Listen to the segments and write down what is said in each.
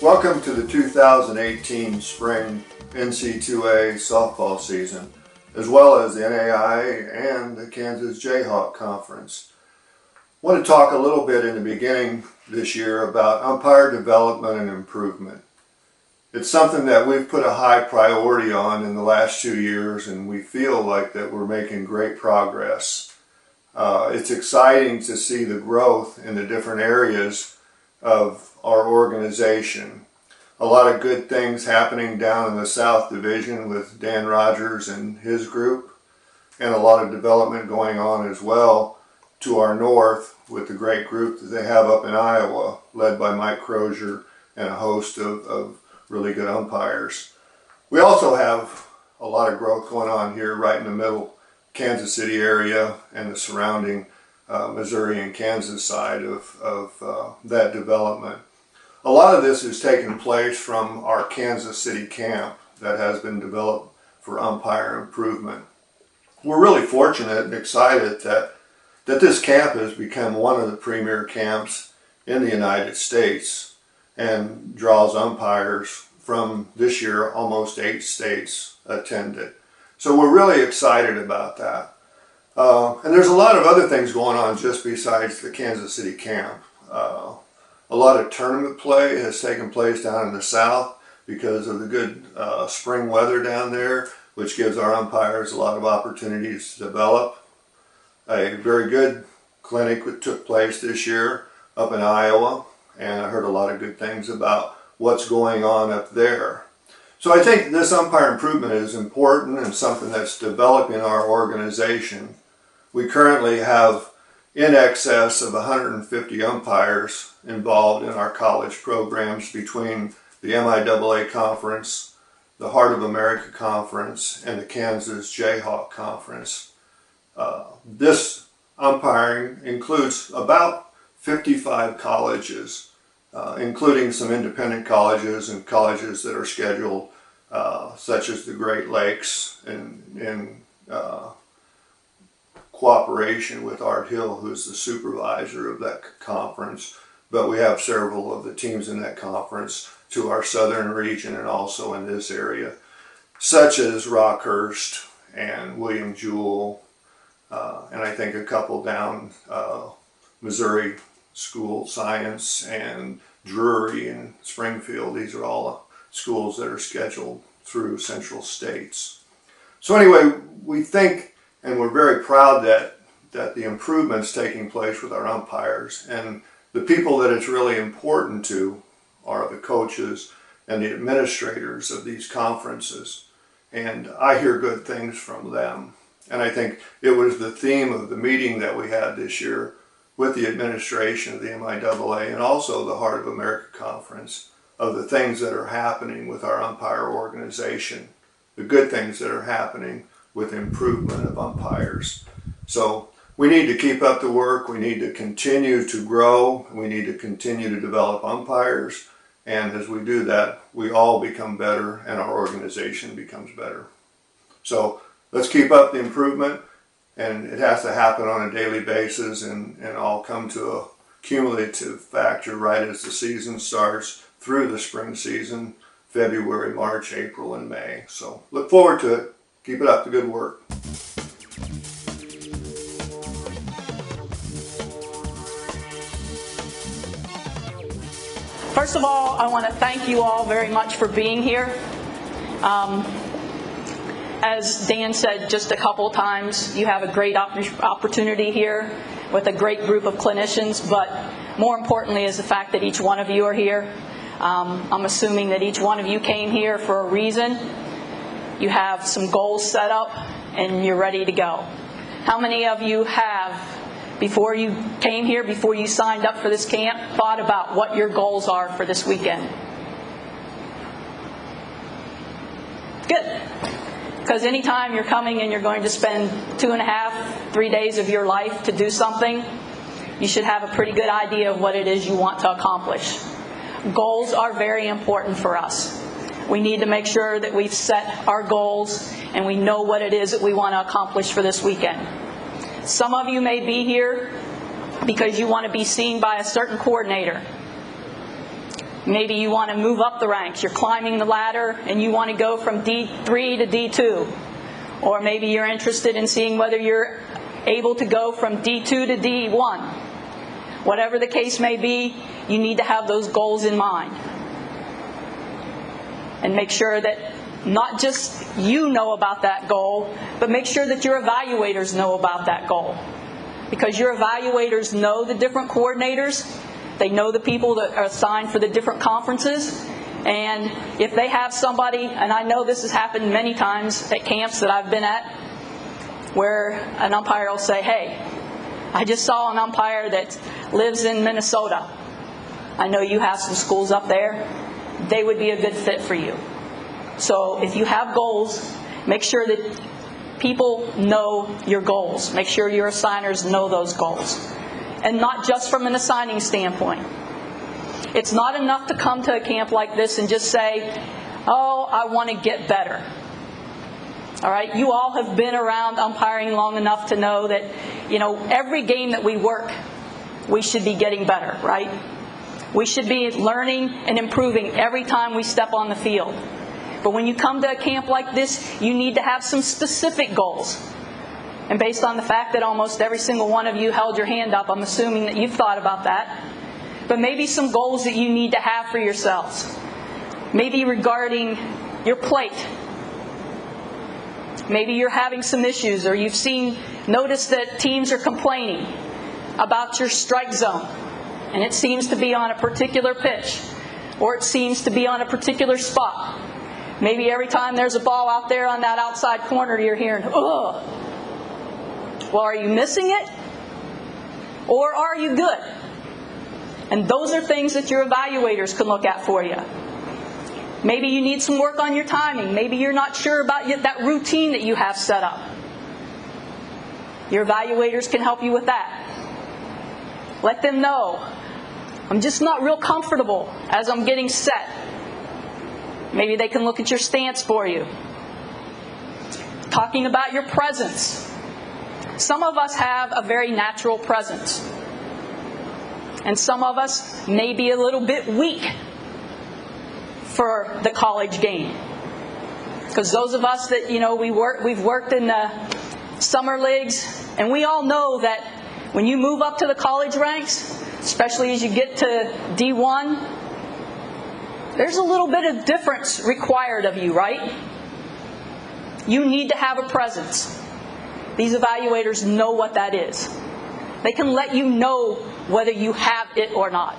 Welcome to the 2018 spring NCCUA softball season, as well as the NAI and the Kansas Jayhawk Conference. I want to talk a little bit in the beginning this year about umpire development and improvement. It's something that we've put a high priority on in the last 2 years, and we feel like that we're making great progress. It's exciting to see the growth in the different areas of our organization. A lot of good things happening down in the South Division with Dan Rogers and his group, and a lot of development going on as well to our north with the great group that they have up in Iowa, led by Mike Crozier and a host of really good umpires. We also have a lot of growth going on here right in the middle Kansas City area and the surrounding Missouri and Kansas side of that development. A lot of this has taken place from our Kansas City camp that has been developed for umpire improvement. We're really fortunate and excited that this camp has become one of the premier camps in the United States and draws umpires from this year. Almost 8 states attended. So we're really excited about that. And there's a lot of other things going on just besides the Kansas City camp. A lot of tournament play has taken place down in the South because of the good spring weather down there, which gives our umpires a lot of opportunities to develop. A very good clinic that took place this year up in Iowa, and I heard a lot of good things about what's going on up there. So I think this umpire improvement is important and something that's developing our organization. We currently have in excess of 150 umpires involved in our college programs between the MIAA Conference, the Heart of America Conference, and the Kansas Jayhawk Conference. This umpiring includes about 55 colleges, including some independent colleges and colleges that are scheduled, such as the Great Lakes in cooperation with Art Hill, who's the supervisor of that conference. But we have several of the teams in that conference to our southern region and also in this area, such as Rockhurst and William Jewell, and I think a couple down Missouri School Science and Drury and Springfield. These are all schools that are scheduled through Central States. So anyway, we think and we're very proud that the improvements taking place with our umpires, and the people that it's really important to are the coaches and the administrators of these conferences. And I hear good things from them. And I think it was the theme of the meeting that we had this year with the administration of the MIAA and also the Heart of America Conference, of the things that are happening with our umpire organization, the good things that are happening with improvement of umpires. So we need to keep up the work. We need to continue to grow. We need to continue to develop umpires. And as we do that, we all become better and our organization becomes better. So let's keep up the improvement, and it has to happen on a daily basis and all come to a cumulative factor right as the season starts through the spring season, February, March, April, and May. So look forward to it. Keep it up, the good work. First of all, I want to thank you all very much for being here. As Dan said just a couple of times, you have a great opportunity here with a great group of clinicians, but more importantly is the fact that each one of you are here. I'm assuming that each one of you came here for a reason. You have some goals set up and you're ready to go. How many of you have, before you came here, before you signed up for this camp, thought about what your goals are for this weekend? Good. Because anytime you're coming and you're going to spend 2.5, 3 days of your life to do something, you should have a pretty good idea of what it is you want to accomplish. Goals are very important for us. We need to make sure that we've set our goals and we know what it is that we want to accomplish for this weekend. Some of you may be here because you want to be seen by a certain coordinator. Maybe you want to move up the ranks. You're climbing the ladder and you want to go from D3 to D2. Or maybe you're interested in seeing whether you're able to go from D2 to D1. Whatever the case may be, you need to have those goals in mind. And make sure that not just you know about that goal, but make sure that your evaluators know about that goal. Because your evaluators know the different coordinators, they know the people that are assigned for the different conferences, and if they have somebody, and I know this has happened many times at camps that I've been at, where an umpire will say, hey, I just saw an umpire that lives in Minnesota. I know you have some schools up there. They would be a good fit for you. So if you have goals, make sure that people know your goals. Make sure your assigners know those goals. And not just from an assigning standpoint. It's not enough to come to a camp like this and just say, oh, I want to get better. All right, you all have been around umpiring long enough to know that, every game that we work, we should be getting better, right? We should be learning and improving every time we step on the field. But when you come to a camp like this, you need to have some specific goals. And based on the fact that almost every single one of you held your hand up, I'm assuming that you've thought about that. But maybe some goals that you need to have for yourselves. Maybe regarding your plate. Maybe you're having some issues, or you've noticed that teams are complaining about your strike zone. And it seems to be on a particular pitch, or it seems to be on a particular spot. Maybe every time there's a ball out there on that outside corner, you're hearing, ugh. Well, are you missing it? Or are you good? And those are things that your evaluators can look at for you. Maybe you need some work on your timing. Maybe you're not sure about that routine that you have set up. Your evaluators can help you with that. Let them know, I'm just not real comfortable as I'm getting set. Maybe they can look at your stance for you. Talking about your presence. Some of us have a very natural presence. And some of us may be a little bit weak for the college game. Because those of us that, we've worked in the summer leagues, and we all know that when you move up to the college ranks, especially as you get to D1, there's a little bit of difference required of you, right? You need to have a presence. These evaluators know what that is. They can let you know whether you have it or not,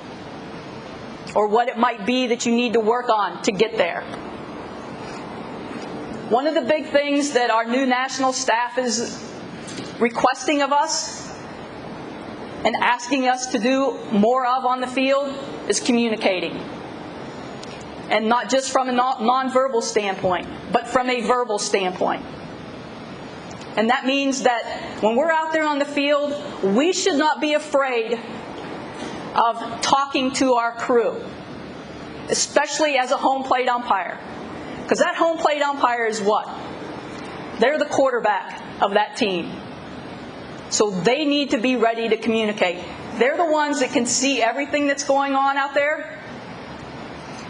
or what it might be that you need to work on to get there. One of the big things that our new national staff is requesting of us and asking us to do more of on the field is communicating. And not just from a nonverbal standpoint, but from a verbal standpoint. And that means that when we're out there on the field, we should not be afraid of talking to our crew, especially as a home plate umpire. Because that home plate umpire is what? They're the quarterback of that team. So they need to be ready to communicate. They're the ones that can see everything that's going on out there.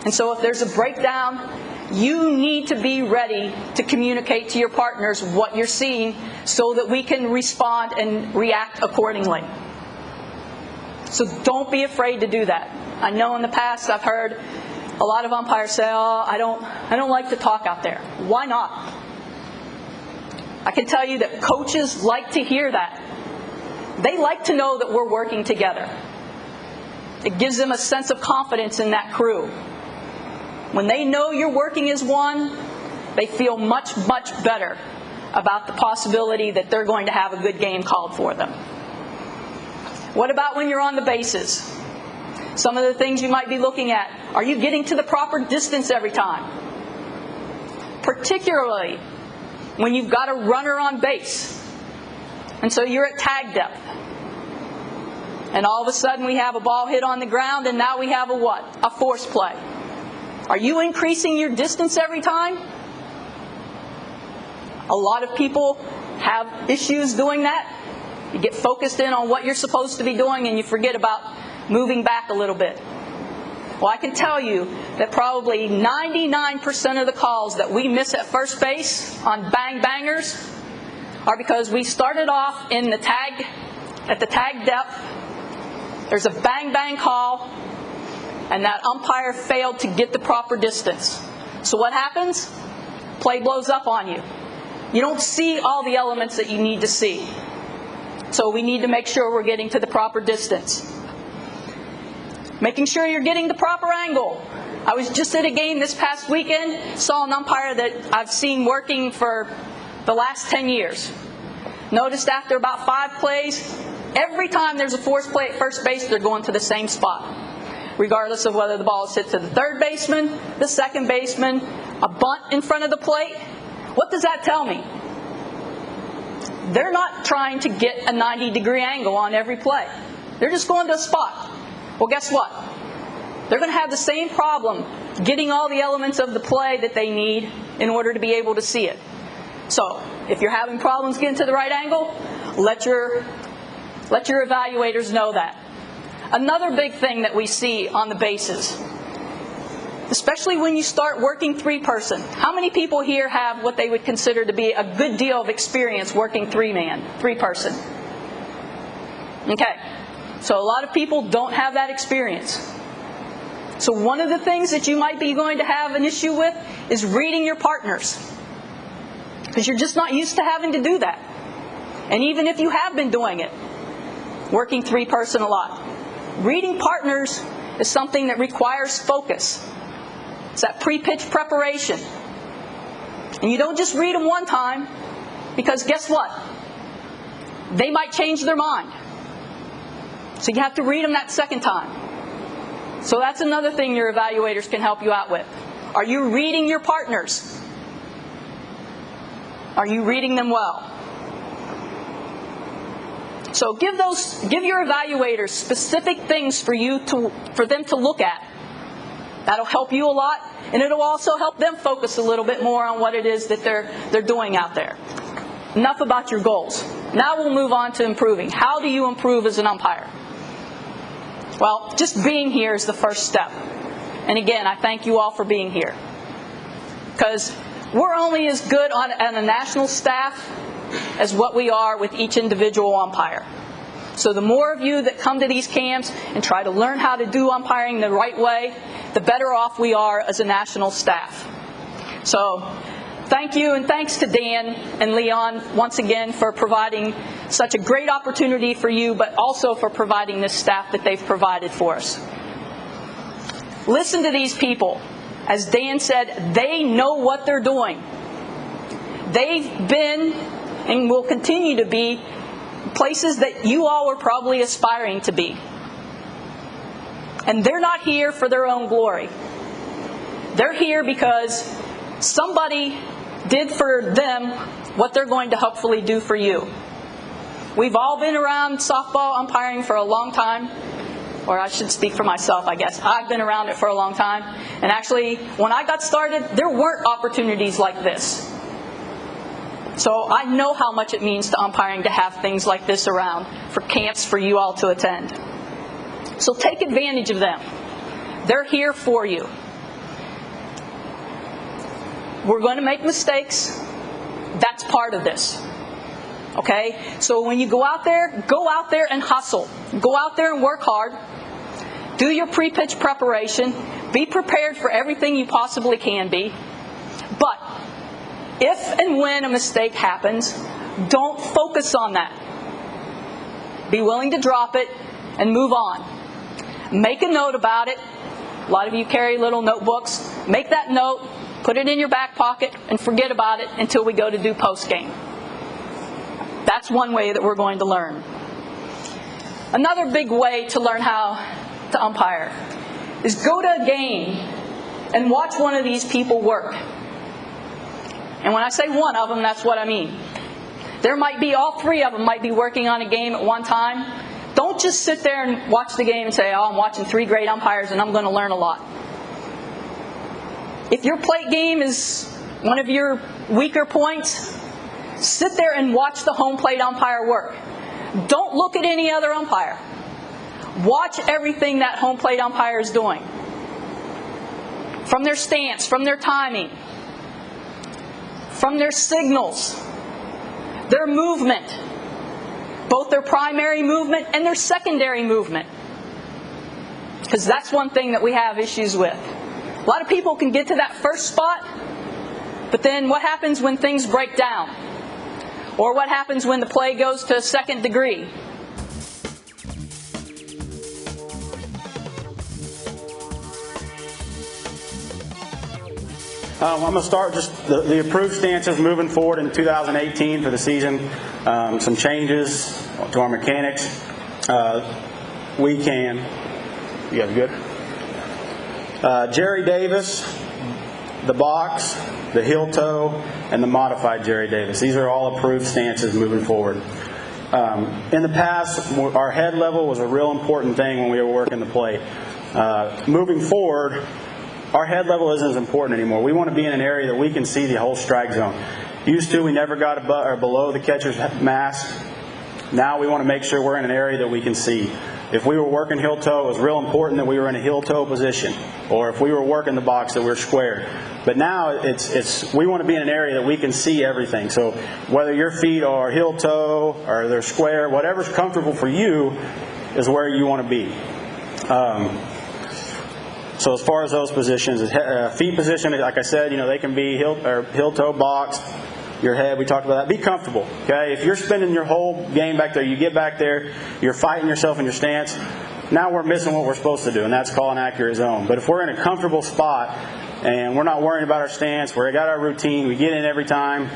And so if there's a breakdown, you need to be ready to communicate to your partners what you're seeing so that we can respond and react accordingly. So don't be afraid to do that. I know in the past I've heard a lot of umpires say, oh, I don't like to talk out there. Why not? I can tell you that coaches like to hear that. They like to know that we're working together. It gives them a sense of confidence in that crew. When they know you're working as one, they feel much, much better about the possibility that they're going to have a good game called for them. What about when you're on the bases? Some of the things you might be looking at. Are you getting to the proper distance every time? Particularly when you've got a runner on base. And so you're at tag depth. And all of a sudden we have a ball hit on the ground, and now we have a what? A force play. Are you increasing your distance every time? A lot of people have issues doing that. You get focused in on what you're supposed to be doing and you forget about moving back a little bit. Well, I can tell you that probably 99% of the calls that we miss at first base on bang-bangers are because we started off in the tag, at the tag depth, there's a bang-bang call, and that umpire failed to get the proper distance. So what happens? Play blows up on you. You don't see all the elements that you need to see. So we need to make sure we're getting to the proper distance. Making sure you're getting the proper angle. I was just at a game this past weekend, saw an umpire that I've seen working for the last 10 years. Noticed after about 5 plays, every time there's a forced play at first base, they're going to the same spot. Regardless of whether the ball is hit to the third baseman, the second baseman, a bunt in front of the plate. What does that tell me? They're not trying to get a 90-degree angle on every play. They're just going to a spot. Well, guess what? They're going to have the same problem getting all the elements of the play that they need in order to be able to see it. So, if you're having problems getting to the right angle, let your evaluators know that. Another big thing that we see on the bases, especially when you start working 3-person. How many people here have what they would consider to be a good deal of experience working 3-person? Okay. So a lot of people don't have that experience. So one of the things that you might be going to have an issue with is reading your partners. Because you're just not used to having to do that. And even if you have been doing it, working 3-person a lot, reading partners is something that requires focus. It's that pre-pitch preparation. And you don't just read them one time, because guess what? They might change their mind. So you have to read them that second time. So that's another thing your evaluators can help you out with. Are you reading your partners? Are you reading them well? So give your evaluators specific things for them to look at. That'll help you a lot, and it'll also help them focus a little bit more on what it is that they're doing out there. Enough about your goals. Now we'll move on to improving. How do you improve as an umpire? Well, just being here is the first step. And again, I thank you all for being here. Because we're only as good on a national staff as what we are with each individual umpire. So the more of you that come to these camps and try to learn how to do umpiring the right way, the better off we are as a national staff. So thank you, and thanks to Dan and Leon once again for providing such a great opportunity for you, but also for providing this staff that they've provided for us. Listen to these people. As Dan said, they know what they're doing. They've been and will continue to be places that you all are probably aspiring to be. And they're not here for their own glory. They're here because somebody did for them what they're going to hopefully do for you. We've all been around softball umpiring for a long time. Or I should speak for myself, I guess. I've been around it for a long time. And actually, when I got started, there weren't opportunities like this. So I know how much it means to umpiring to have things like this around for camps for you all to attend. So take advantage of them. They're here for you. We're going to make mistakes. That's part of this. Okay? So when you go out there and hustle. Go out there and work hard. Do your pre-pitch preparation. Be prepared for everything you possibly can be. But if and when a mistake happens, don't focus on that. Be willing to drop it and move on. Make a note about it. A lot of you carry little notebooks. Make that note, put it in your back pocket, and forget about it until we go to do post-game. That's one way that we're going to learn. Another big way to learn how to umpire is go to a game and watch one of these people work. And when I say one of them, that's what I mean. There might be, all three of them might be working on a game at one time. Don't just sit there and watch the game and say, oh, I'm watching 3 great umpires and I'm going to learn a lot. If your plate game is one of your weaker points, sit there and watch the home plate umpire work. Don't look at any other umpire. Watch everything that home plate umpire is doing. from their stance, from their timing, from their signals, their movement, both their primary movement and their secondary movement. Because that's one thing that we have issues with. A lot of people can get to that first spot, but then what happens when things break down? Or what happens when the play goes to second degree? I'm going to start just the approved stances moving forward in 2018 for the season. Some changes to our mechanics. We can. You guys good? Jerry Davis, the box, the heel toe, and the modified Jerry Davis. These are all approved stances moving forward. In the past, our head level was a real important thing when we were working the play. Moving forward, our head level isn't as important anymore. We want to be in an area that we can see the whole strike zone. Used to, we never got above or below the catcher's mask. Now we want to make sure we're in an area that we can see. If we were working heel toe, it was real important that we were in a heel toe position. Or if we were working the box, that we're square. But now we want to be in an area that we can see everything. So whether your feet are heel toe or they're square, whatever's comfortable for you is where you want to be. So as far as those positions, feet position, like I said, they can be heel toe box, your head, we talked about that. Be comfortable, okay? If you're spending your whole game back there, you get back there, you're fighting yourself in your stance, now we're missing what we're supposed to do, and that's call an accurate zone. But if we're in a comfortable spot and we're not worrying about our stance, we got our routine, we get in every time,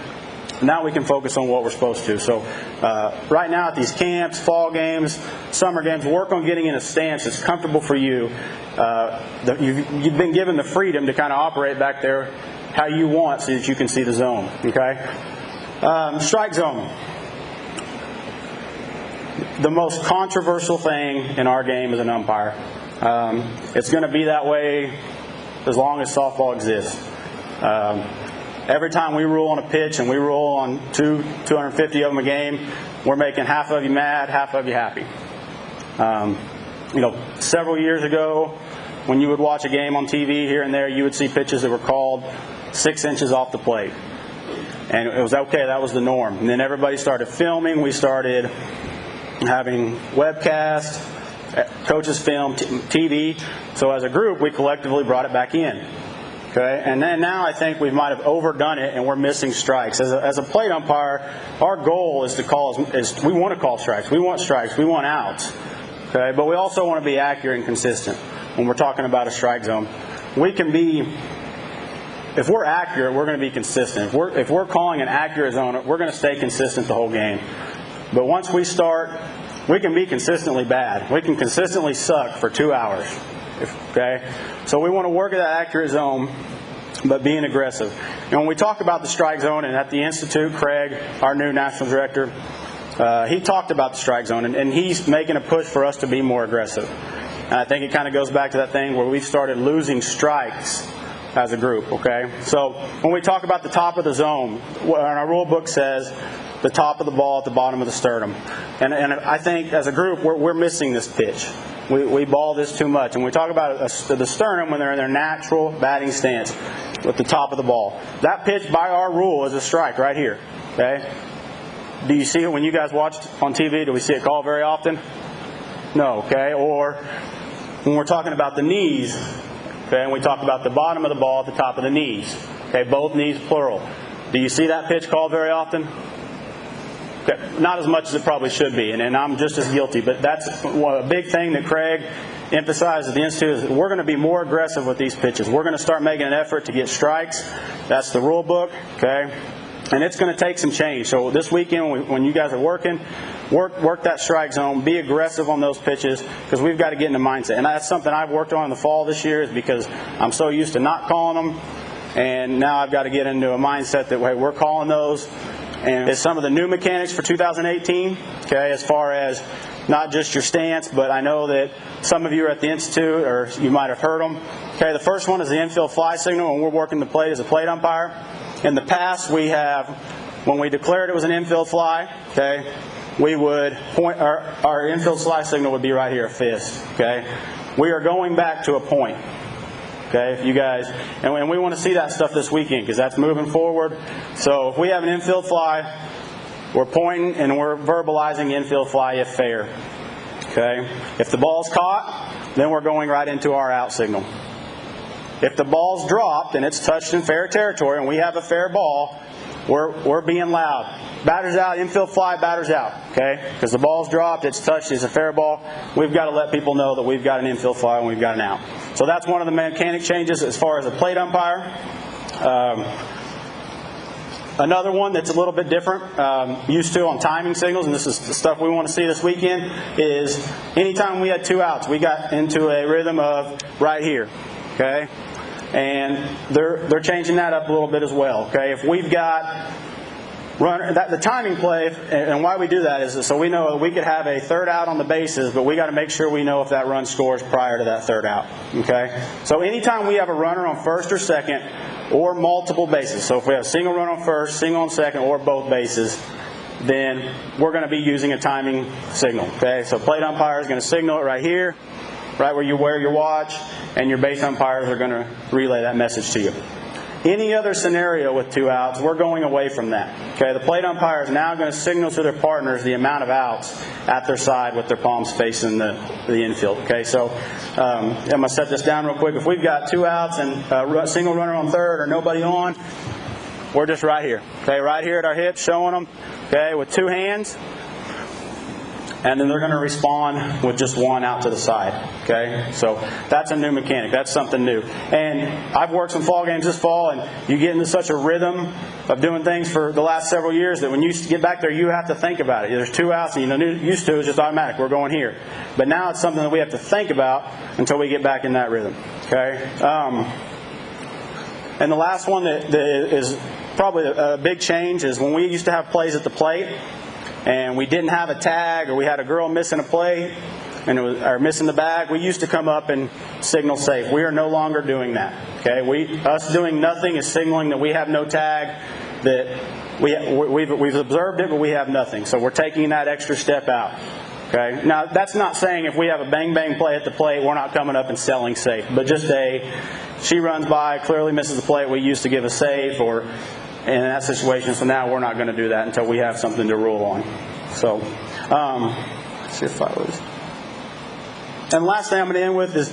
now we can focus on what we're supposed to. So right now at these camps, fall games, summer games, work on getting in a stance that's comfortable for you. You've been given the freedom to kind of operate back there how you want so that you can see the zone. Okay? Strike zone. The most controversial thing in our game as an umpire. It's going to be that way as long as softball exists. Every time we rule on a pitch and we rule on 250 of them a game, we're making half of you mad, half of you happy. Several years ago, when you would watch a game on TV here and there, you would see pitches that were called 6 inches off the plate. And it was okay, that was the norm. And then everybody started filming, we started having webcasts, coaches film, TV. So as a group, we collectively brought it back in. Okay? And then now I think we might have overdone it and we're missing strikes. As a plate umpire, our goal is we want to call strikes. We want strikes. We want outs. Okay? But we also want to be accurate and consistent when we're talking about a strike zone. If we're accurate, we're going to be consistent. If we're calling an accurate zone, we're going to stay consistent the whole game. But once we start, we can be consistently bad. We can consistently suck for 2 hours. Okay? So we want to work at that accurate zone, but being aggressive. And when we talk about the strike zone, and at the Institute, Craig, our new national director, he talked about the strike zone, and he's making a push for us to be more aggressive. And I think it kind of goes back to that thing where we've started losing strikes as a group, okay? So when we talk about the top of the zone, our rule book says the top of the ball at the bottom of the sternum. And I think as a group, we're missing this pitch. We ball this too much. And we talk about the sternum when they're in their natural batting stance with the top of the ball. That pitch by our rule is a strike right here, okay? Do you see it when you guys watch on TV? Do we see it called very often? No, okay? Or when we're talking about the knees, okay, and we talk about the bottom of the ball at the top of the knees. Okay, both knees plural. Do you see that pitch called very often? Okay, not as much as it probably should be, and I'm just as guilty. But that's a big thing that Craig emphasized at the Institute is that we're going to be more aggressive with these pitches. We're going to start making an effort to get strikes. That's the rule book, okay? And it's going to take some change. So this weekend when you guys are working, work that strike zone, be aggressive on those pitches because we've got to get in the mindset. And that's something I've worked on in the fall this year is because I'm so used to not calling them. And now I've got to get into a mindset that, hey, we're calling those. And it's some of the new mechanics for 2018, okay, as far as not just your stance, but I know that some of you are at the Institute or you might have heard them. Okay, the first one is the infield fly signal when we're working the plate as a plate umpire. In the past, when we declared it was an infield fly, okay, we would point, our infield fly signal would be right here, a fist, okay. We are going back to a point. Okay, if you guys, and we want to see that stuff this weekend because that's moving forward. So if we have an infield fly, we're pointing and we're verbalizing infield fly if fair. Okay, if the ball's caught, then we're going right into our out signal. If the ball's dropped and it's touched in fair territory and we have a fair ball, we're being loud. Batter's out, infield fly, batter's out. Okay? Because the ball's dropped, it's touched, it's a fair ball. We've got to let people know that we've got an infield fly and we've got an out. So that's one of the mechanic changes as far as a plate umpire. Another one that's a little bit different, used to on timing signals, and this is the stuff we want to see this weekend, is anytime we had 2 outs, we got into a rhythm of right here. Okay? And they're changing that up a little bit as well. Okay? If we've got the timing play, and why we do that is so we know that we could have a third out on the bases, but we got to make sure we know if that run scores prior to that third out. Okay? So anytime we have a runner on first or second or multiple bases, so if we have a single run on first, single on second, or both bases, then we're going to be using a timing signal. Okay? So plate umpire is going to signal it right here, right where you wear your watch, and your base umpires are going to relay that message to you. Any other scenario with 2 outs, we're going away from that. Okay, the plate umpire is now going to signal to their partners the amount of outs at their side with their palms facing the infield. Okay, so I'm going to set this down real quick. If we've got 2 outs and a single runner on third or nobody on, we're just right here. Okay, right here at our hips, showing them. Okay, with 2 hands. And then they're going to respond with just 1 out to the side. Okay, so that's a new mechanic. That's something new. And I've worked some fall games this fall, and you get into such a rhythm of doing things for the last several years that when you get back there, you have to think about it. There's 2 outs, and used to it's just automatic. We're going here, but now it's something that we have to think about until we get back in that rhythm. Okay, and the last one that is probably a big change is when we used to have plays at the plate, and we didn't have a tag, or we had a girl missing a plate, or missing the bag, we used to come up and signal safe. We are no longer doing that. Okay, us doing nothing is signaling that we have no tag, that we've observed it, but we have nothing. So we're taking that extra step out. Okay, now that's not saying if we have a bang bang play at the plate, we're not coming up and selling safe, but just she runs by, clearly misses the plate, we used to give a safe, or in that situation, so now we're not going to do that until we have something to rule on. So, let's see if I was. And the last thing I'm going to end with is,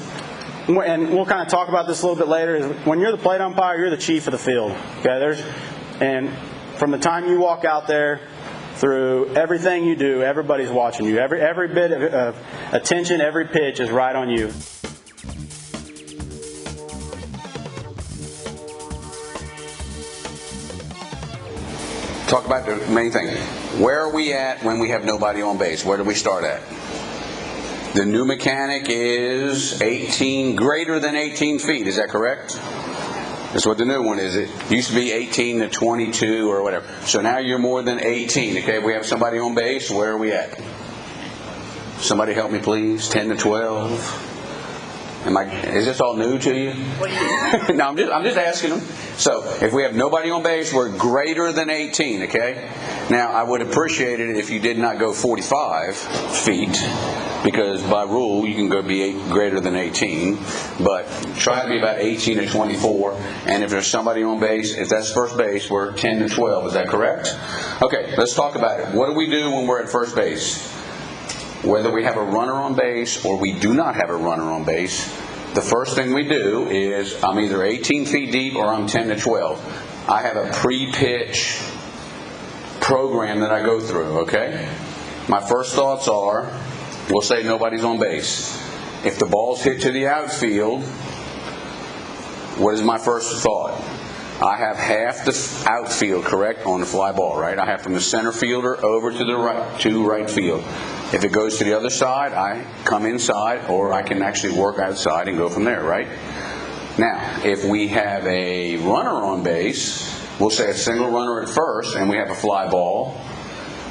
and we'll kind of talk about this a little bit later, is when you're the plate umpire, you're the chief of the field. Okay, and from the time you walk out there, through everything you do, everybody's watching you. Every bit of attention, every pitch is right on you. Talk about the main thing. Where are we at when we have nobody on base? Where do we start at? The new mechanic is greater than 18 feet. Is that correct? That's what the new one is. It used to be 18 to 22 or whatever. So now you're more than 18. Okay, we have somebody on base. Where are we at? Somebody help me, please. 10 to 12. Is this all new to you? No, I'm just asking them. So if we have nobody on base, we're greater than 18, okay? Now, I would appreciate it if you did not go 45 feet, because by rule, you can go be greater than 18, but try to be about 18 to 24, and if there's somebody on base, if that's first base, we're 10 to 12. Is that correct? Okay, let's talk about it. What do we do when we're at first base? Whether we have a runner on base or we do not have a runner on base, the first thing we do is I'm either 18 feet deep or I'm 10 to 12. I have a pre-pitch program that I go through, okay? My first thoughts are, we'll say nobody's on base. If the ball's hit to the outfield, what is my first thought? I have half the outfield, correct, on the fly ball, right? I have from the center fielder over to the right field. If it goes to the other side, I come inside, or I can actually work outside and go from there, right? Now, if we have a runner on base, we'll say a single runner at first, and we have a fly ball.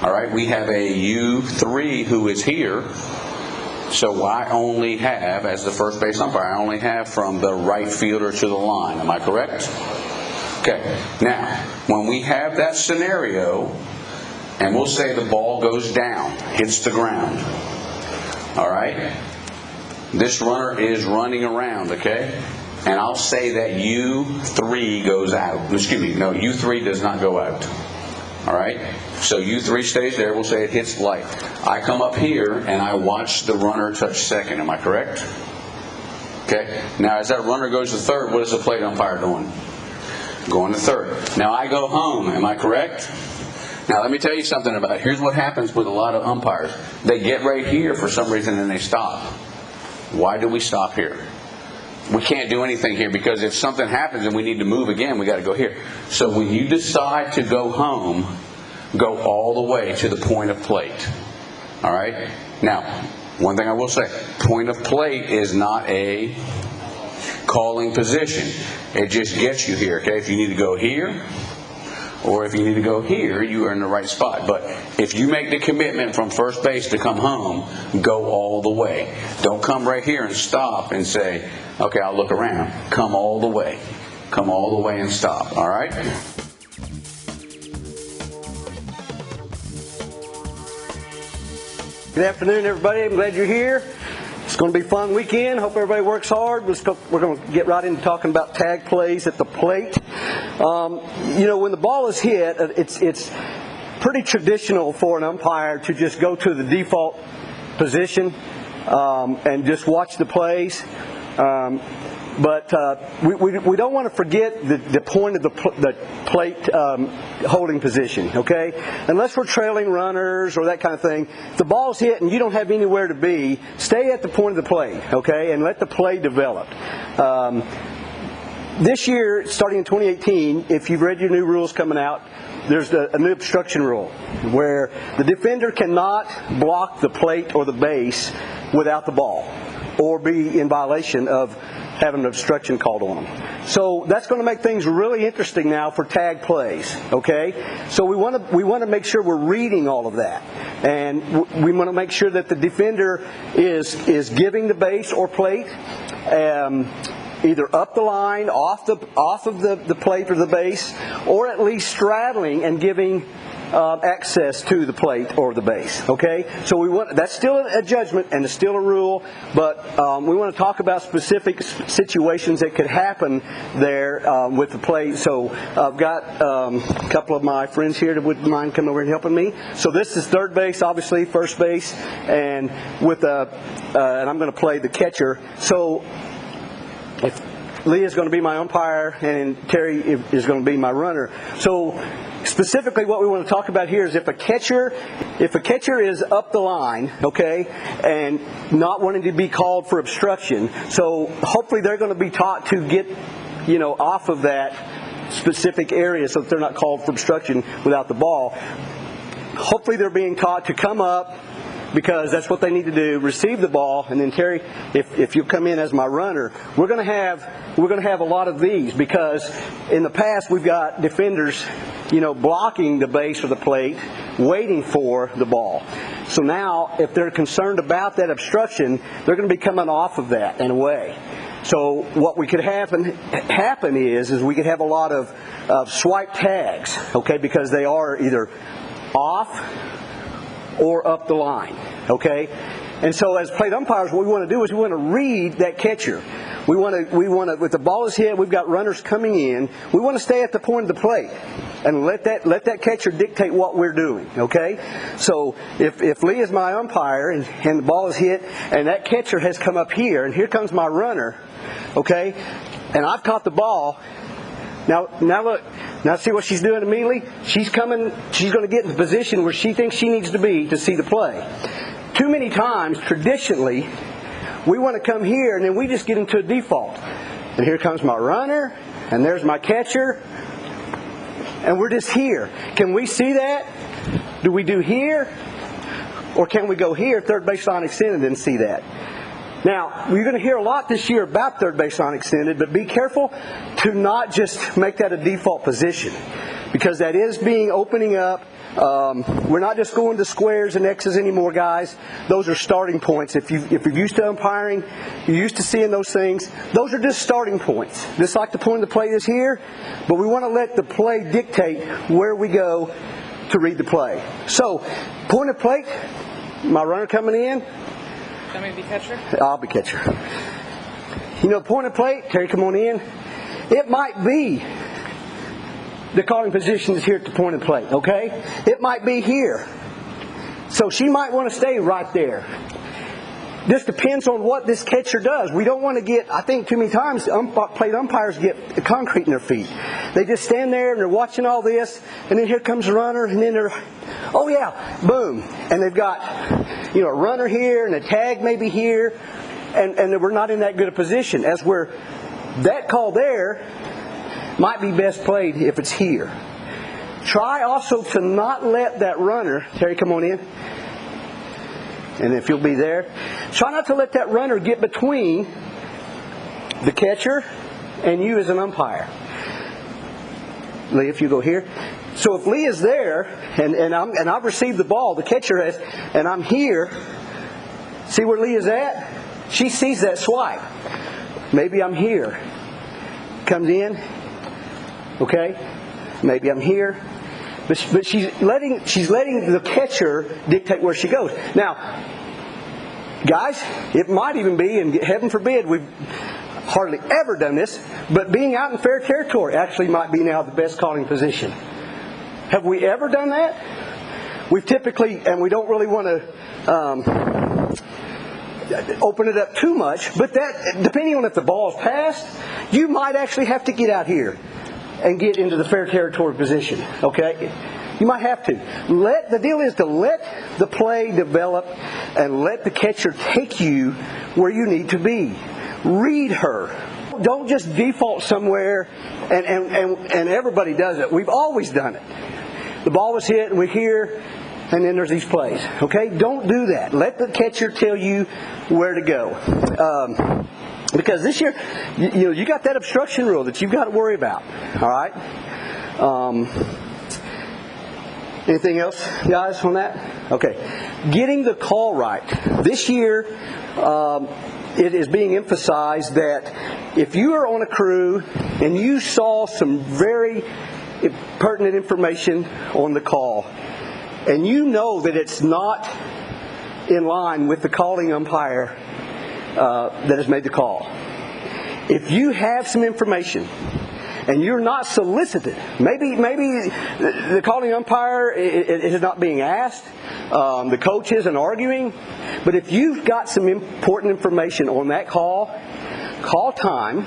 All right, we have a U3 who is here. So I only have, as the first base umpire, I only have from the right fielder to the line. Am I correct? Okay. Now, when we have that scenario, and we'll say the ball goes down, hits the ground. All right? This runner is running around, okay? and I'll say that U3 goes out. Excuse me, no, U3 does not go out. All right? So U3 stays there. We'll say it hits light. I come up here and I watch the runner touch second. Am I correct? Okay. Now, as that runner goes to third, what is the plate umpire doing? Going to third. Now, I go home. Am I correct? Now, let me tell you something about it. Here's what happens with a lot of umpires. They get right here for some reason and they stop. Why do we stop here? We can't do anything here because if something happens and we need to move again, we got to go here. So when you decide to go home, go all the way to the point of plate. All right? Now, one thing I will say, point of plate is not a calling position. It just gets you here, okay? If you need to go here or if you need to go here, you are in the right spot. But if you make the commitment from first base to come home, go all the way. Don't come right here and stop and say, okay, I'll look around. Come all the way. Come all the way and stop, all right? Good afternoon, everybody. I'm glad you're here. It's going to be a fun weekend. Hope everybody works hard. We're going to get right into talking about tag plays at the plate. You know, when the ball is hit, it's pretty traditional for an umpire to just go to the default position and just watch the plays. But we don't want to forget the point of the plate holding position, okay? Unless we're trailing runners or that kind of thing, if the ball's hit and you don't have anywhere to be, stay at the point of the plate, okay? And let the play develop. This year, starting in 2018, if you've read your new rules coming out, there's a new obstruction rule where the defender cannot block the plate or the base without the ball or be in violation of having an obstruction called on them. So that's going to make things really interesting now for tag plays, okay? So we want to make sure we're reading all of that. And we want to make sure that the defender is giving the base or plate either up the line, off of the plate or the base, or at least straddling and giving access to the plate or the base. Okay, so that's still a judgment and it's still a rule, but we want to talk about specific situations that could happen there with the plate. So I've got a couple of my friends here that would mind coming over and helping me. So this is third base, obviously first base, and and I'm going to play the catcher. So if Leah is going to be my umpire and Terry is going to be my runner. So specifically what we want to talk about here is if a catcher is up the line, okay, and not wanting to be called for obstruction, so hopefully they're going to be taught to get, off of that specific area so that they're not called for obstruction without the ball. Hopefully they're being taught to come up, because that's what they need to do, receive the ball, and then Terry, if you come in as my runner, we're going to have a lot of these, because in the past we've got defenders, blocking the base or the plate, waiting for the ball. So now, if they're concerned about that obstruction, they're going to be coming off of that and away. So what we could happen is we could have a lot of swipe tags, okay, because they are either off or up the line, okay? And so as plate umpires, what we want to do is we want to read that catcher. We want to, with the ball is hit, we've got runners coming in, we want to stay at the point of the plate and let that catcher dictate what we're doing, okay? So if Leah is my umpire and the ball is hit and that catcher has come up here and here comes my runner, okay, and I've caught the ball. Now look. Now see what she's doing immediately? She's going to get in the position where she thinks she needs to be to see the play. Too many times, traditionally, we want to come here and then we just get into a default. And here comes my runner, and there's my catcher, and we're just here. Can we see that? Do we do here? Or can we go here, third base line extended, and see that? Now, you're going to hear a lot this year about third base line extended, but be careful to not just make that a default position, because that is opening up. We're not just going to squares and X's anymore, guys. Those are starting points. If you're used to umpiring, you're used to seeing those things, those are just starting points. Just like the point of the plate is here, but we want to let the play dictate where we go to read the play. So, point of plate, my runner coming in. Let me be catcher? I'll be catcher. You know, point of plate, Terry, come on in. It might be the calling position is here at the point of plate, okay? It might be here. So she might want to stay right there. This depends on what this catcher does. We don't want to get, I think too many times plate umpires get concrete in their feet. They just stand there and they're watching all this, and then here comes a runner, and then they're, oh yeah, boom. And they've got, you know, a runner here and a tag maybe here, and we're not in that good a position. As where that call there might be best played if it's here. Try also to not let that runner, Terry, come on in. And if you'll be there, try not to let that runner get between the catcher and you as an umpire. Leah, if you go here. So if Leah's there and I've received the ball, the catcher has, and I'm here, see where Leah's at? She sees that swipe. Maybe I'm here. Comes in. Okay? Maybe I'm here. But she's letting the catcher dictate where she goes. Now, guys, it might even be, and heaven forbid, we've hardly ever done this, but being out in fair territory actually might be now the best calling position. Have we ever done that? We've typically, and we don't really want to open it up too much, but that, depending on if the ball's passed, you might actually have to get out here and get into the fair territory position, okay? You might have to. The deal is to let the play develop and let the catcher take you where you need to be. Read her. Don't just default somewhere and everybody does it. We've always done it. The ball was hit and we're here and then there's these plays, okay? Don't do that. Let the catcher tell you where to go. Because this year, you got that obstruction rule that you've got to worry about. All right. Anything else, guys, on that? Okay. Getting the call right. This year, it is being emphasized that if you are on a crew and you saw some very pertinent information on the call, and you know that it's not in line with the calling umpire that has made the call. If you have some information and you're not solicited, maybe the calling umpire is not being asked, the coach isn't arguing, but if you've got some important information on that call time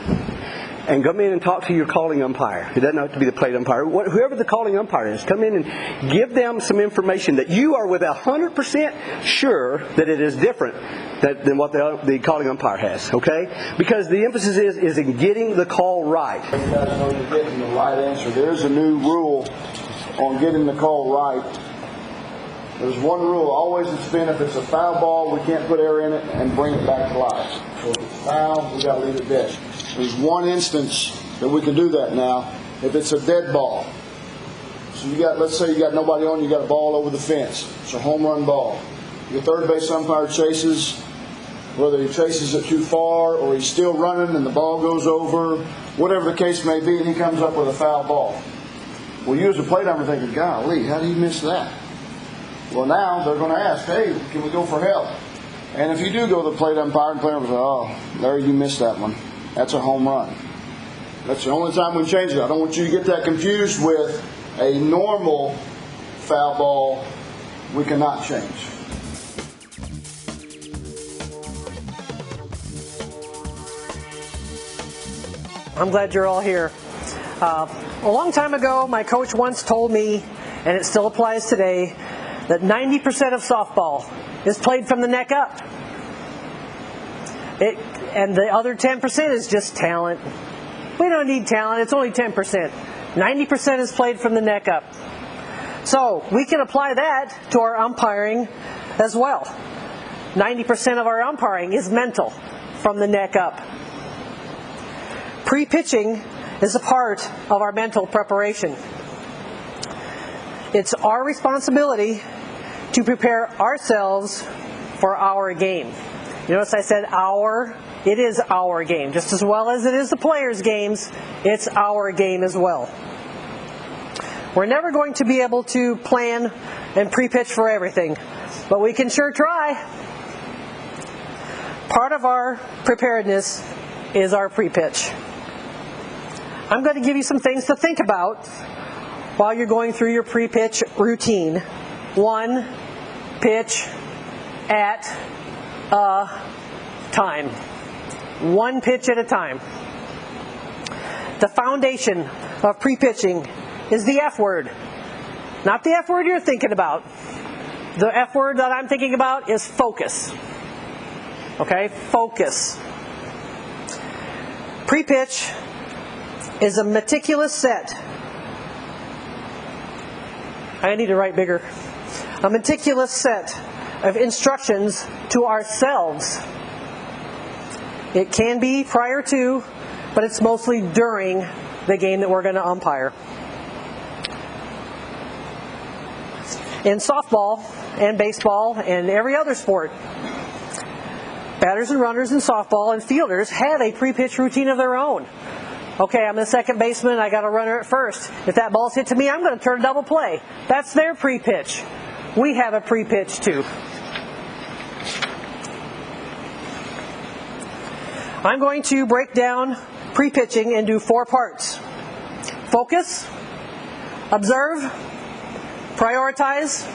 and come in and talk to your calling umpire. It doesn't have to be the plate umpire. Whoever the calling umpire is, come in and give them some information that you are with 100% sure that it is different than what the calling umpire has, okay? Because the emphasis is in getting the call right. You guys know you're getting the right answer. There's a new rule on getting the call right. There's one rule, always it's been if it's a foul ball, we can't put air in it and bring it back to life. So if it's foul, we got to leave it dead. There's one instance that we can do that now, if it's a dead ball. So let's say you got nobody on, you got a ball over the fence. It's a home run ball. Your third base umpire chases, whether he chases it too far or he's still running and the ball goes over, whatever the case may be, and he comes up with a foul ball. Well, you as a plate umpire thinking, golly, how do you miss that? Well, now they're going to ask, hey, can we go for help? And if you do go to the plate umpire and play umpire says, oh, Larry, you missed that one. That's a home run. That's the only time we change it. I don't want you to get that confused with a normal foul ball we cannot change. I'm glad you're all here. A long time ago, my coach once told me, and it still applies today, that 90% of softball is played from the neck up. And the other 10% is just talent. We don't need talent, it's only 10%. 90% is played from the neck up. So we can apply that to our umpiring as well. 90% of our umpiring is mental, from the neck up. Pre-pitching is a part of our mental preparation. It's our responsibility to prepare ourselves for our game. You notice I said our. It is our game. Just as well as it is the players' games, it's our game as well. We're never going to be able to plan and pre-pitch for everything, but we can sure try. Part of our preparedness is our pre-pitch. I'm going to give you some things to think about while you're going through your pre-pitch routine. 1 pitch at a time. 1 pitch at a time. The foundation of pre-pitching is the F word. Not the F word you're thinking about. The F word that I'm thinking about is focus. Okay, focus. Pre-pitch is a meticulous set. I need to write bigger. A meticulous set of instructions to ourselves. It can be prior to, but it's mostly during the game that we're going to umpire. In softball and baseball and every other sport, batters and runners in softball and fielders have a pre-pitch routine of their own. Okay, I'm the second baseman, I got a runner at first. If that ball's hit to me, I'm going to turn a double play. That's their pre-pitch. We have a pre-pitch too. I'm going to break down pre-pitching into 4 parts. Focus, observe, prioritize,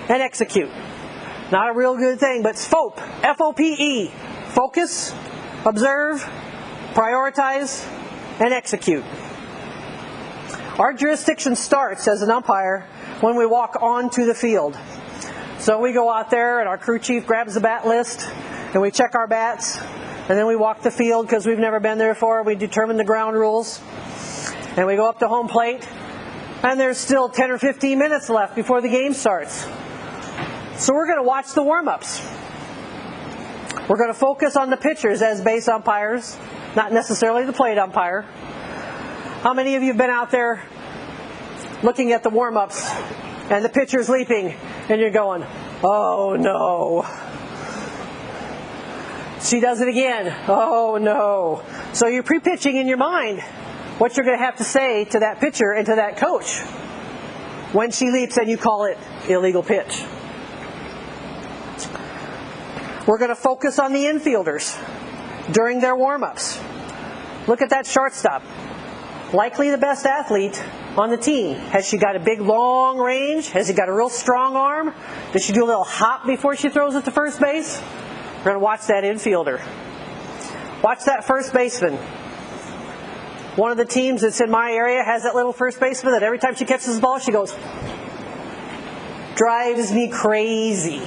and execute. Not a real good thing, but FOPE, F-O-P-E. Focus, observe, prioritize, and execute. Our jurisdiction starts as an umpire when we walk onto the field. So we go out there and our crew chief grabs the bat list and we check our bats, and then we walk the field because we've never been there before. We determine the ground rules and we go up to home plate, and there's still 10 or 15 minutes left before the game starts. So we're going to watch the warm-ups. We're going to focus on the pitchers as base umpires, not necessarily the plate umpire. How many of you have been out there looking at the warm-ups and the pitcher's leaping and you're going, oh no. She does it again, oh no. So you're pre-pitching in your mind what you're going to have to say to that pitcher and to that coach when she leaps and you call it illegal pitch. We're going to focus on the infielders during their warm-ups. Look at that shortstop. Likely the best athlete on the team. Has she got a big long range? Has she got a real strong arm? Does she do a little hop before she throws it to first base? We're going to watch that infielder. Watch that first baseman. One of the teams that's in my area has that little first baseman that every time she catches the ball, she goes, drives me crazy.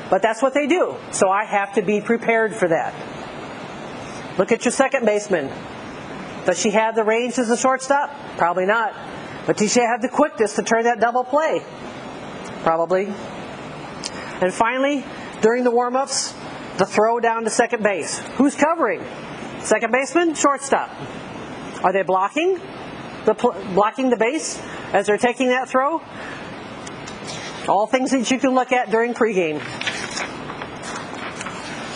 But that's what they do. So I have to be prepared for that. Look at your second baseman. Does she have the range as a shortstop? Probably not. But does she have the quickness to turn that double play? Probably. And finally, during the warm-ups, the throw down to second base. Who's covering? Second baseman, shortstop. Are they blocking the base as they're taking that throw? All things that you can look at during pregame.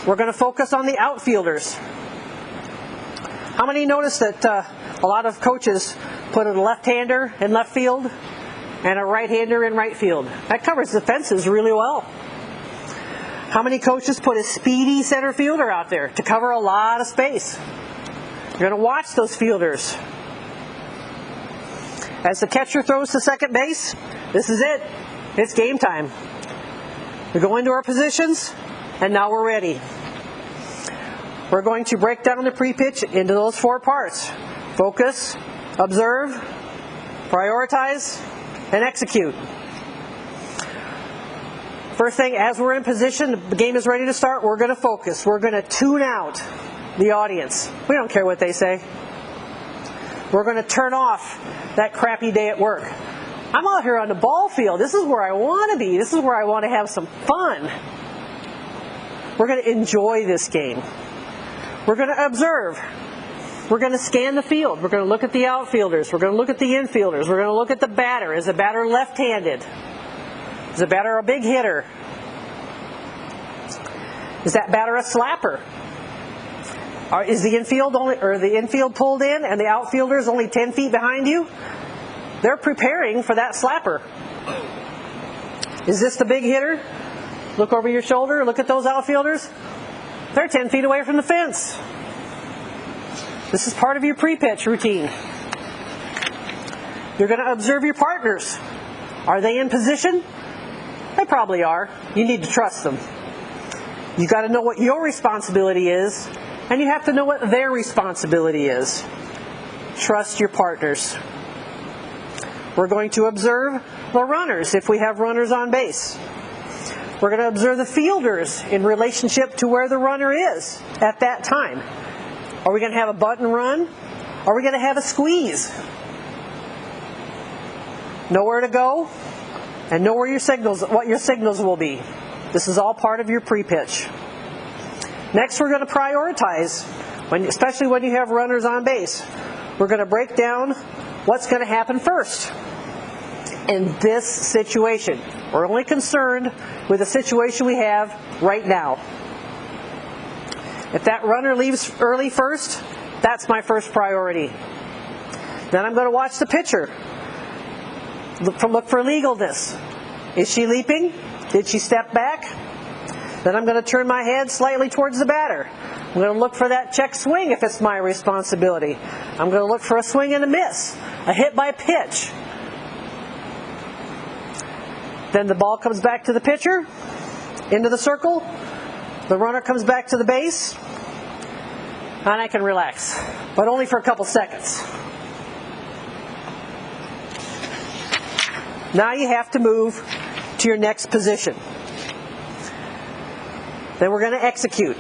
We're going to focus on the outfielders. How many notice that a lot of coaches put a left-hander in left field and a right-hander in right field? That covers the fences really well. How many coaches put a speedy center fielder out there to cover a lot of space? You're going to watch those fielders. As the catcher throws to second base, this is it. It's game time. We go into our positions, and now we're ready. We're going to break down the pre-pitch into those 4 parts. Focus, observe, prioritize, and execute. First thing, as we're in position, the game is ready to start, we're going to focus. We're going to tune out the audience. We don't care what they say. We're going to turn off that crappy day at work. I'm out here on the ball field. This is where I want to be. This is where I want to have some fun. We're going to enjoy this game. We're going to observe. We're going to scan the field. We're going to look at the outfielders. We're going to look at the infielders. We're going to look at the batter. Is the batter left-handed? Is the batter a big hitter? Is that batter a slapper? Is the infield pulled in and the outfielder is only 10 feet behind you? They're preparing for that slapper. Is this the big hitter? Look over your shoulder. Look at those outfielders. They're 10 feet away from the fence. This is part of your pre-pitch routine. You're going to observe your partners. Are they in position? They probably are. You need to trust them. You got to know what your responsibility is, and you have to know what their responsibility is. Trust your partners. We're going to observe the runners if we have runners on base. We're going to observe the fielders in relationship to where the runner is at that time. Are we going to have a bunt and run? Are we going to have a squeeze? Know where to go and know where your signals, what your signals will be. This is all part of your pre-pitch. Next, we're going to prioritize, especially when you have runners on base. We're going to break down what's going to happen first in this situation. We're only concerned with the situation we have right now. If that runner leaves early first, that's my first priority. Then I'm going to watch the pitcher. Look for legalness. Is she leaping? Did she step back? Then I'm going to turn my head slightly towards the batter. I'm going to look for that check swing if it's my responsibility. I'm going to look for a swing and a miss, a hit by pitch. Then the ball comes back to the pitcher, into the circle. The runner comes back to the base, and I can relax, but only for a couple seconds. Now you have to move to your next position. Then we're going to execute.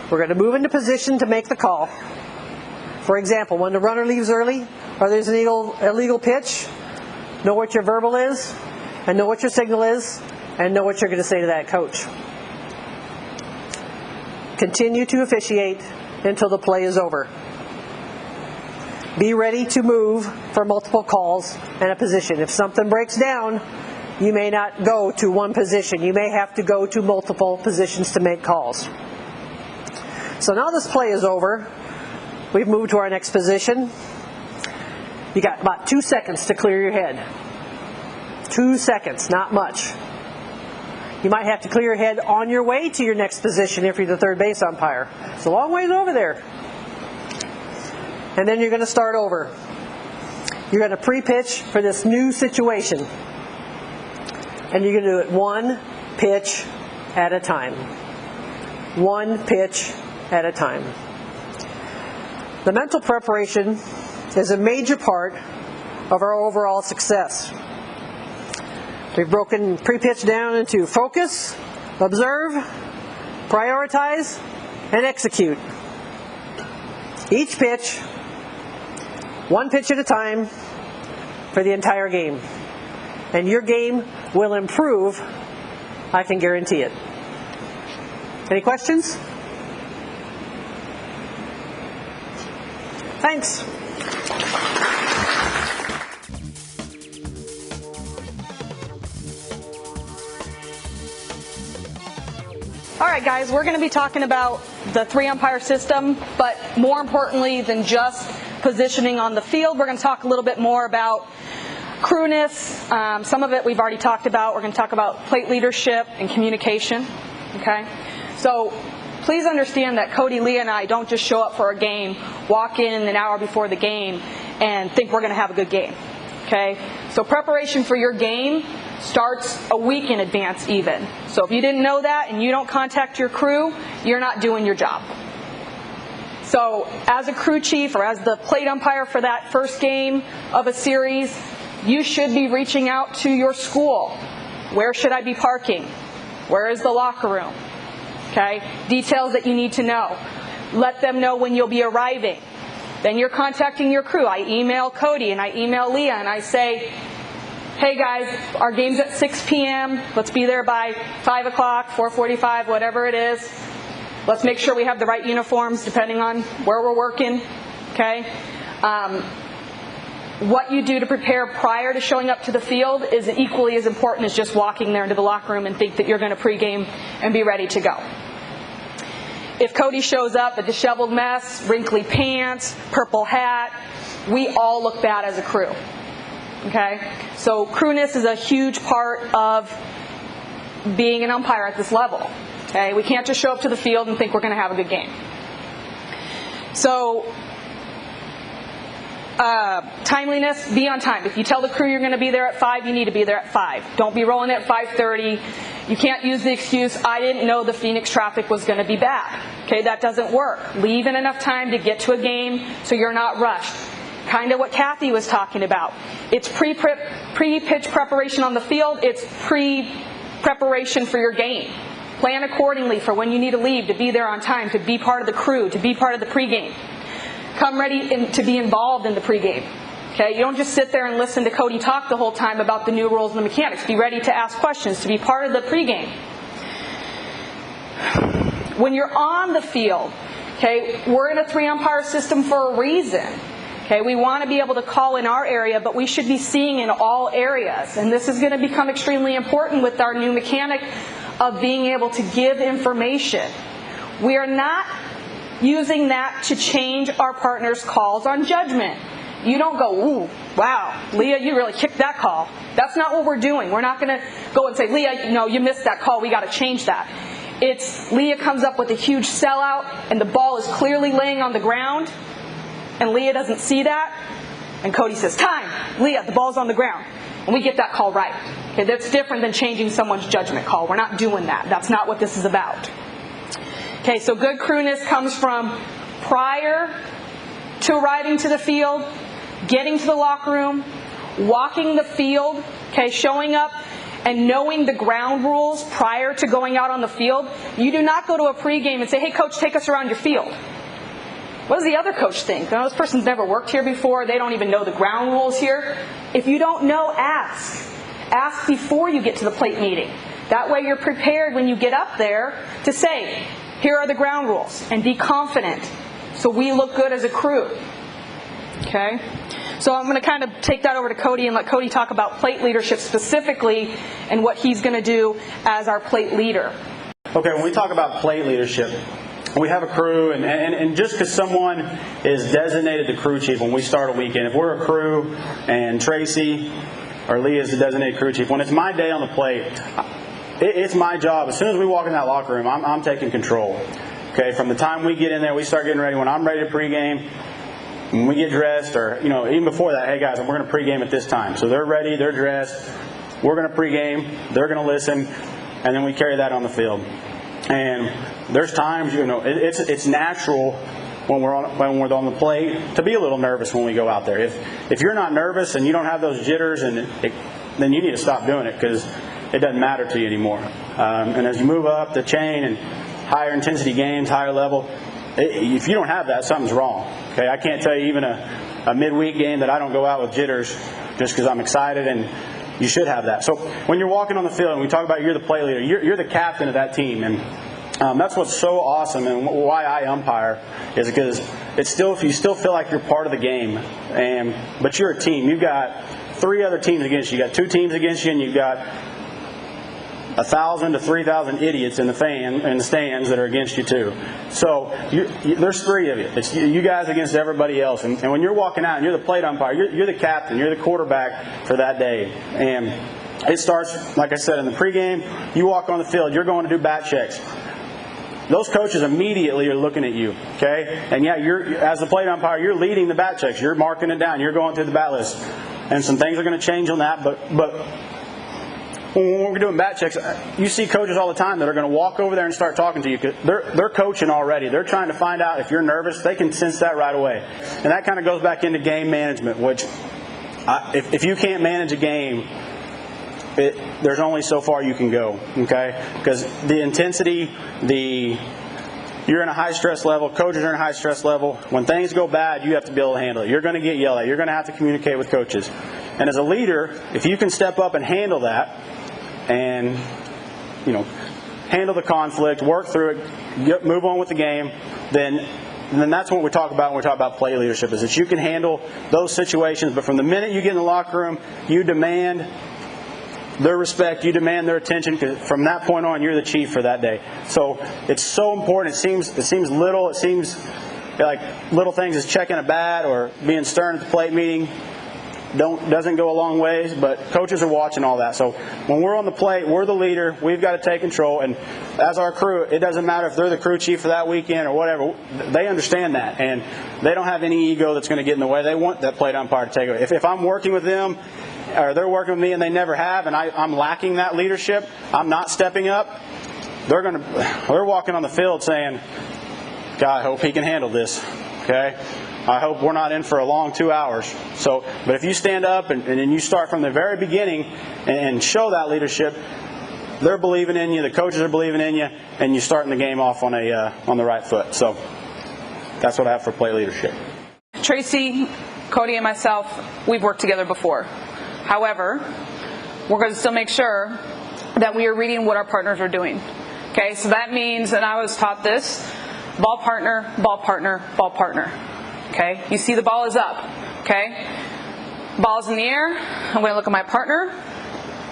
We're going to move into position to make the call. For example, when the runner leaves early, or there's an illegal pitch, know what your verbal is, and know what your signal is, and know what you're going to say to that coach. Continue to officiate until the play is over. Be ready to move for multiple calls and a position. If something breaks down, you may not go to one position. You may have to go to multiple positions to make calls. So now this play is over. We've moved to our next position. You got about 2 seconds to clear your head. 2 seconds, not much. You might have to clear your head on your way to your next position if you're the third base umpire. It's a long ways over there. And then you're going to start over. You're going to pre-pitch for this new situation. And you're going to do it one pitch at a time. One pitch at a time. The mental preparation is a major part of our overall success. We've broken pre-pitch down into focus, observe, prioritize, and execute. Each pitch, one pitch at a time for the entire game. And your game will improve, I can guarantee it. Any questions? Thanks. All right, guys, we're going to be talking about the 3-umpire system, but more importantly than just positioning on the field, we're going to talk a little bit more about crewness. Some of it we've already talked about. We're going to talk about plate leadership and communication. Okay? So please understand that Cody, Leah, and I don't just show up for a game, walk in an hour before the game, and think we're going to have a good game. Okay? So preparation for your game starts a week in advance even. So if you didn't know that and you don't contact your crew, you're not doing your job. So as a crew chief or as the plate umpire for that first game of a series, you should be reaching out to your school. Where should I be parking? Where is the locker room? Okay? Details that you need to know. Let them know when you'll be arriving. Then you're contacting your crew. I email Cody and I email Leah and I say, hey guys, our game's at 6 p.m. Let's be there by 5 o'clock, 4:45, whatever it is. Let's make sure we have the right uniforms depending on where we're working. Okay? What you do to prepare prior to showing up to the field is equally as important as just walking there into the locker room and think that you're going to pregame and be ready to go. If Cody shows up, a disheveled mess, wrinkly pants, purple hat, we all look bad as a crew. Okay? So crewness is a huge part of being an umpire at this level. Okay? We can't just show up to the field and think we're going to have a good game. So Timeliness, be on time. If you tell the crew you're going to be there at 5, you need to be there at 5. Don't be rolling at 5:30. You can't use the excuse, I didn't know the Phoenix traffic was going to be bad. Okay, that doesn't work. Leave in enough time to get to a game so you're not rushed. Kind of what Cathy was talking about. It's pre-pitch preparation on the field. It's pre-preparation for your game. Plan accordingly for when you need to leave, to be there on time, to be part of the crew, to be part of the pregame. Come ready to be involved in the pregame. Okay, you don't just sit there and listen to Cody talk the whole time about the new rules and the mechanics. Be ready to ask questions, to be part of the pregame. When you're on the field, okay, we're in a 3-umpire system for a reason. Okay, we want to be able to call in our area, but we should be seeing in all areas. And this is going to become extremely important with our new mechanic of being able to give information. We are not using that to change our partner's calls on judgment. You don't go, ooh, wow, Leah, you really kicked that call. That's not what we're doing. We're not going to go and say, Leah, no, you missed that call. We got to change that. It's Leah comes up with a huge sellout, and the ball is clearly laying on the ground, and Leah doesn't see that, and Cody says, time, Leah, the ball's on the ground, and we get that call right. Okay, that's different than changing someone's judgment call. We're not doing that. That's not what this is about. Okay, so good crewness comes from prior to arriving to the field, getting to the locker room, walking the field, okay, showing up and knowing the ground rules prior to going out on the field. You do not go to a pregame and say, hey, coach, take us around your field. What does the other coach think? Now, this person's never worked here before. They don't even know the ground rules here. If you don't know, ask. Ask before you get to the plate meeting. That way you're prepared when you get up there to say, here are the ground rules, and be confident so we look good as a crew. Okay? So I'm going to kind of take that over to Cody and let Cody talk about plate leadership specifically and what he's going to do as our plate leader. Okay, when we talk about plate leadership, we have a crew, and just because someone is designated the crew chief when we start a weekend, if we're a crew and Tracy or Leah is the designated crew chief, when it's my day on the plate, it's my job. As soon as we walk in that locker room, I'm taking control. Okay, from the time we get in there, we start getting ready. When I'm ready to pregame, when we get dressed, or even before that, hey guys, we're going to pregame at this time. So they're ready, they're dressed, we're going to pregame, they're going to listen, and then we carry that on the field. And there's times, it's natural when we're on the plate to be a little nervous when we go out there. If you're not nervous and you don't have those jitters, then you need to stop doing it, because it doesn't matter to you anymore. And as you move up the chain and higher intensity games, higher level, if you don't have that, something's wrong. Okay, I can't tell you even a midweek game that I don't go out with jitters just because I'm excited, and you should have that. So when you're walking on the field and we talk about you're the play leader, you're the captain of that team, and that's what's so awesome, and why I umpire is because you still feel like you're part of the game, but you're a team. You've got 3 other teams against you. You got 2 teams against you, and you've got 1,000 to 3,000 idiots in the stands that are against you too. So there's 3 of you. It's you guys against everybody else. And when you're walking out and you're the plate umpire, you're the captain, you're the quarterback for that day. And it starts, like I said, in the pregame. You walk on the field, you're going to do bat checks. Those coaches immediately are looking at you, okay? And yeah, as the plate umpire, you're leading the bat checks. You're marking it down. You're going through the bat list. And some things are going to change on that, but when we're doing bat checks, you see coaches all the time that are going to walk over there and start talking to you. They're coaching already. They're trying to find out if you're nervous. They can sense that right away. And that kind of goes back into game management, which if you can't manage a game, there's only so far you can go, okay? Because the intensity, you're in a high stress level, coaches are in a high stress level. When things go bad, you have to be able to handle it. You're going to get yelled at. You're going to have to communicate with coaches. And as a leader, if you can step up and handle that, and handle the conflict, work through it, move on with the game, then that's what we talk about when we talk about play leadership, is that you can handle those situations, but from the minute you get in the locker room, you demand their respect, you demand their attention, because from that point on, you're the chief for that day. So it's so important. It seems little. It seems like little things as checking a bat or being stern at the plate meeting. doesn't go a long ways, but coaches are watching all that. So when we're on the plate, we're the leader. We've got to take control. And as our crew, it doesn't matter if they're the crew chief for that weekend or whatever. They understand that, and they don't have any ego that's going to get in the way. They want that plate umpire to take it. If I'm working with them, or they're working with me and they never have, and I'm lacking that leadership, I'm not stepping up, they're walking on the field saying, God, I hope he can handle this. Okay? I hope we're not in for a long 2 hours. So, but if you stand up and you start from the very beginning and show that leadership, they're believing in you, the coaches are believing in you, and you're starting the game off on the right foot. So that's what I have for plate leadership. Tracy, Cody, and myself, we've worked together before. However, we're going to still make sure that we are reading what our partners are doing. Okay, so that means, and I was taught this, ball partner, ball partner, ball partner. Okay, you see the ball is up. Okay, ball's in the air. I'm going to look at my partner.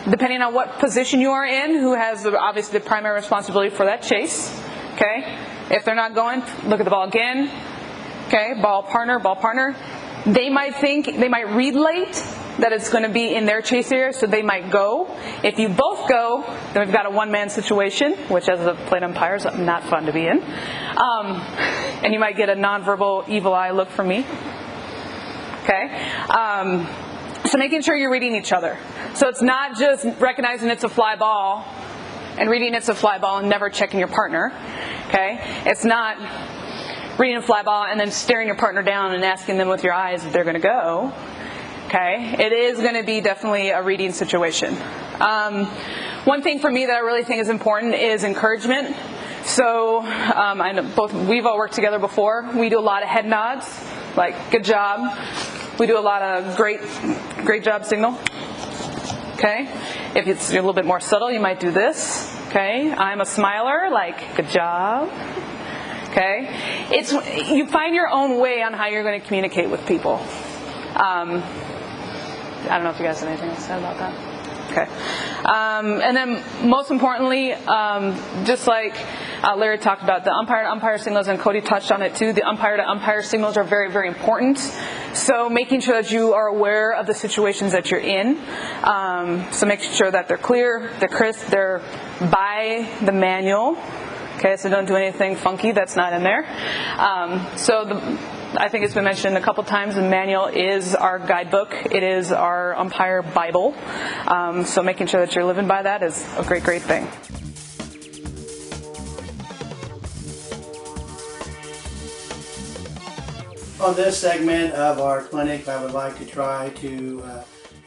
Depending on what position you are in, who has obviously the primary responsibility for that chase. Okay, if they're not going, look at the ball again. Okay, ball partner, ball partner. They might read late that it's going to be in their chase area, so they might go. If you both go, then we've got a one-man situation, which as a plate umpire is not fun to be in. And you might get a nonverbal evil eye look from me. Okay? So making sure you're reading each other. So it's not just recognizing it's a fly ball and reading it's a fly ball and never checking your partner. Okay? It's not reading a fly ball and then staring your partner down and asking them with your eyes if they're going to go. Okay? It is going to be definitely a reading situation. One thing for me that I really think is important is encouragement. So I know we've all worked together before. We do a lot of head nods, like good job. We do a lot of great job signal. Okay? If it's a little bit more subtle, you might do this. Okay? I'm a smiler, like good job. Okay? You find your own way on how you're going to communicate with people. I don't know if you guys have anything else to say about that. Okay. And then most importantly, just like Larry talked about, the umpire-to-umpire signals, and Cody touched on it too, the umpire-to-umpire signals are very, very important. So making sure that you are aware of the situations that you're in. So making sure that they're clear, they're crisp, they're by the manual. Okay, so don't do anything funky that's not in there. I think it's been mentioned a couple times, the manual is our guidebook. It is our umpire Bible. So making sure that you're living by that is a great, great thing. On this segment of our clinic, I would like to try to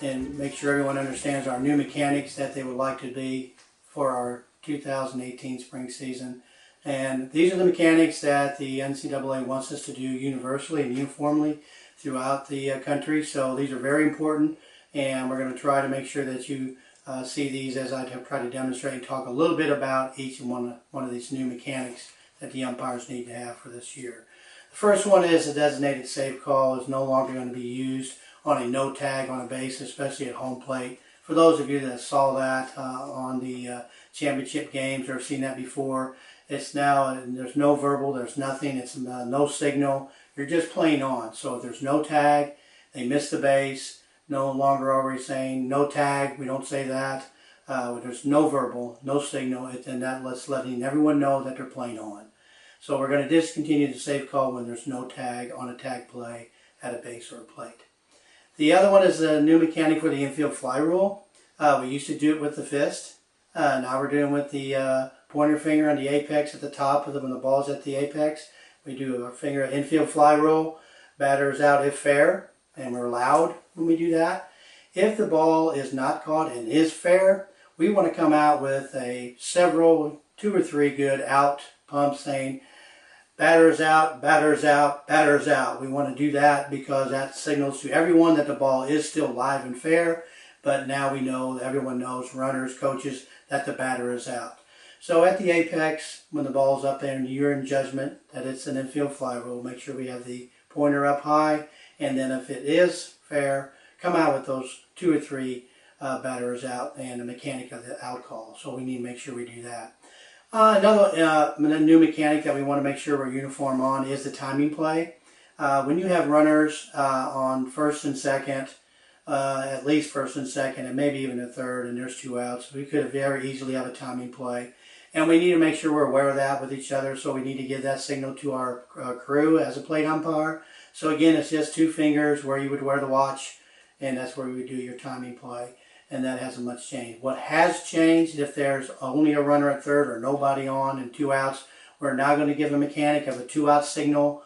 and make sure everyone understands our new mechanics that they would like to be for our 2018 spring season. And these are the mechanics that the NCAA wants us to do universally and uniformly throughout the country. So these are very important, and we're going to try to make sure that you see these as I try to demonstrate and talk a little bit about each one of these new mechanics that the umpires need to have for this year. The first one is a designated safe call is no longer going to be used on a no tag on a base, especially at home plate. For those of you that saw that on the championship games or have seen that before, it's now, there's no verbal, there's nothing, it's no signal, you're just playing on. So if there's no tag, they miss the base, no longer are we saying no tag, we don't say that. There's no verbal, no signal, and that's letting everyone know that they're playing on. So we're going to discontinue the safe call when there's no tag on a tag play at a base or a plate. The other one is the new mechanic for the infield fly rule. We used to do it with the fist. Now we're doing with the pointer finger on the apex at the top of when the ball's at the apex. We do a finger infield fly rule. Batter is out if fair, and we're loud when we do that. If the ball is not caught and is fair, we want to come out with two or three good out pumps saying, batter's out, batter's out, batter's out. We want to do that because that signals to everyone that the ball is still live and fair, but now we know, everyone knows, runners, coaches, that the batter is out. So at the apex, when the ball's up there and you're in judgment that it's an infield fly rule, make sure we have the pointer up high, and then if it is fair, come out with those two or three batters out and the mechanic of the out call. So we need to make sure we do that. Another new mechanic that we want to make sure we're uniform on is the timing play. When you have runners on first and second, at least first and second, and maybe even a third, and there's 2 outs. We could very easily have a timing play. And we need to make sure we're aware of that with each other, so we need to give that signal to our crew as a plate umpire. So again, it's just 2 fingers where you would wear the watch, and that's where we would do your timing play. And that hasn't much changed. What has changed, if there's only a runner at third or nobody on and 2 outs, we're now going to give a mechanic of a 2-out signal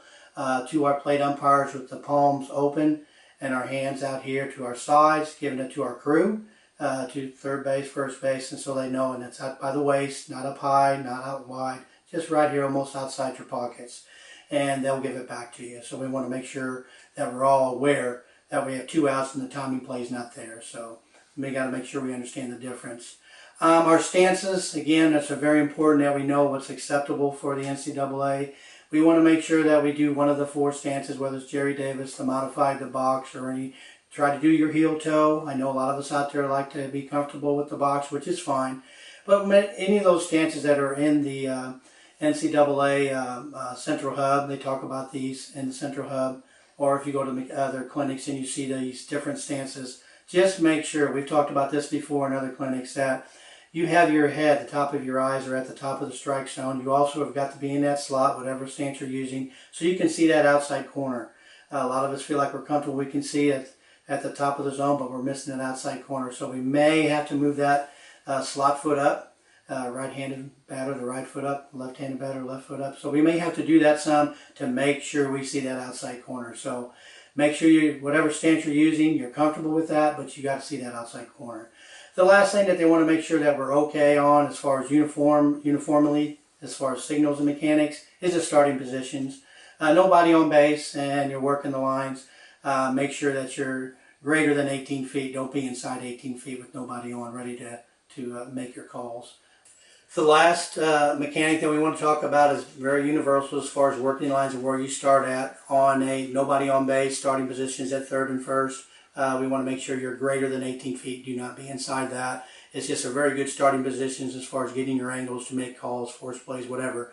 to our plate umpires with the palms open and our hands out here to our sides, giving it to our crew, to third base, first base, and so they know, and it's out by the waist, not up high, not out wide, just right here almost outside your pockets. And they'll give it back to you. So we want to make sure that we're all aware that we have 2 outs and the timing play is not there. So we got to make sure we understand the difference. Our stances, again, it's very important that we know what's acceptable for the NCAA. We want to make sure that we do one of the 4 stances, whether it's Jerry Davis, the modified, the box, or any. Try to do your heel toe. I know a lot of us out there like to be comfortable with the box, which is fine. But any of those stances that are in the NCAA Central Hub, they talk about these in the Central Hub. Or if you go to other clinics and you see these different stances, just make sure, we've talked about this before in other clinics, that you have your head, the top of your eyes are at the top of the strike zone. You also have got to be in that slot, whatever stance you're using, so you can see that outside corner. A lot of us feel like we're comfortable. We can see it at the top of the zone, but we're missing an outside corner. So we may have to move that slot foot up, right-handed batter, the right foot up, left-handed batter, left foot up. So we may have to do that some to make sure we see that outside corner. So make sure you, whatever stance you're using, you're comfortable with that, but you got to see that outside corner. The last thing that they want to make sure that we're okay on as far as uniformly, as far as signals and mechanics, is the starting positions. Nobody on base and you're working the lines. Make sure that you're greater than 18 feet. Don't be inside 18 feet with nobody on, ready to make your calls. The last mechanic that we want to talk about is very universal as far as working lines and where you start at on a nobody on base, starting positions at third and first. We want to make sure you're greater than 18 feet. Do not be inside that. It's just a very good starting positions as far as getting your angles to make calls, force plays, whatever.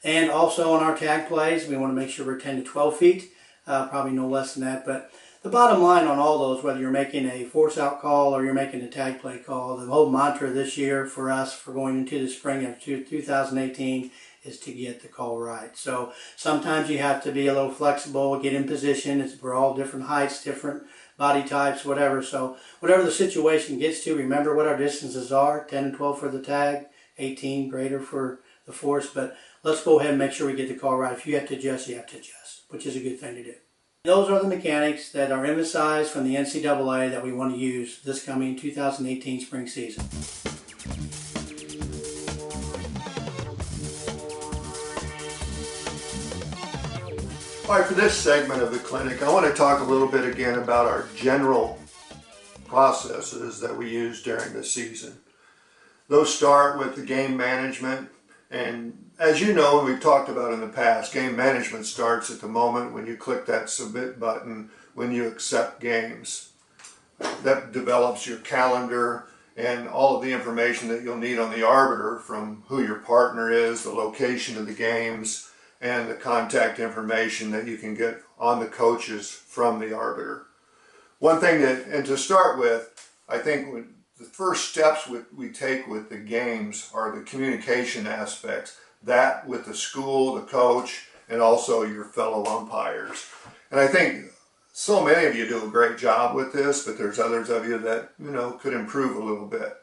And also on our tag plays, we want to make sure we're 10 to 12 feet, probably no less than that. But the bottom line on all those, whether you're making a force out call or you're making a tag play call, the whole mantra this year for us for going into the spring of 2018 is to get the call right. So sometimes you have to be a little flexible, get in position. We're all different heights, different body types, whatever. So whatever the situation gets to, remember what our distances are, 10 and 12 for the tag, 18 greater for the force. But let's go ahead and make sure we get the call right. If you have to adjust, you have to adjust, which is a good thing to do. Those are the mechanics that are emphasized from the NCAA that we want to use this coming 2018 spring season. All right, for this segment of the clinic, I want to talk a little bit again about our general processes that we use during the season. Those start with the game management, and as you know, we've talked about in the past, game management starts at the moment when you click that submit button when you accept games. That develops your calendar and all of the information that you'll need on the arbiter, from who your partner is, the location of the games, and the contact information that you can get on the coaches from the arbiter. One thing and to start with, I think the first steps we take with the games are the communication aspects, that with the school, the coach, and also your fellow umpires. And I think so many of you do a great job with this, but there's others of you that, could improve a little bit.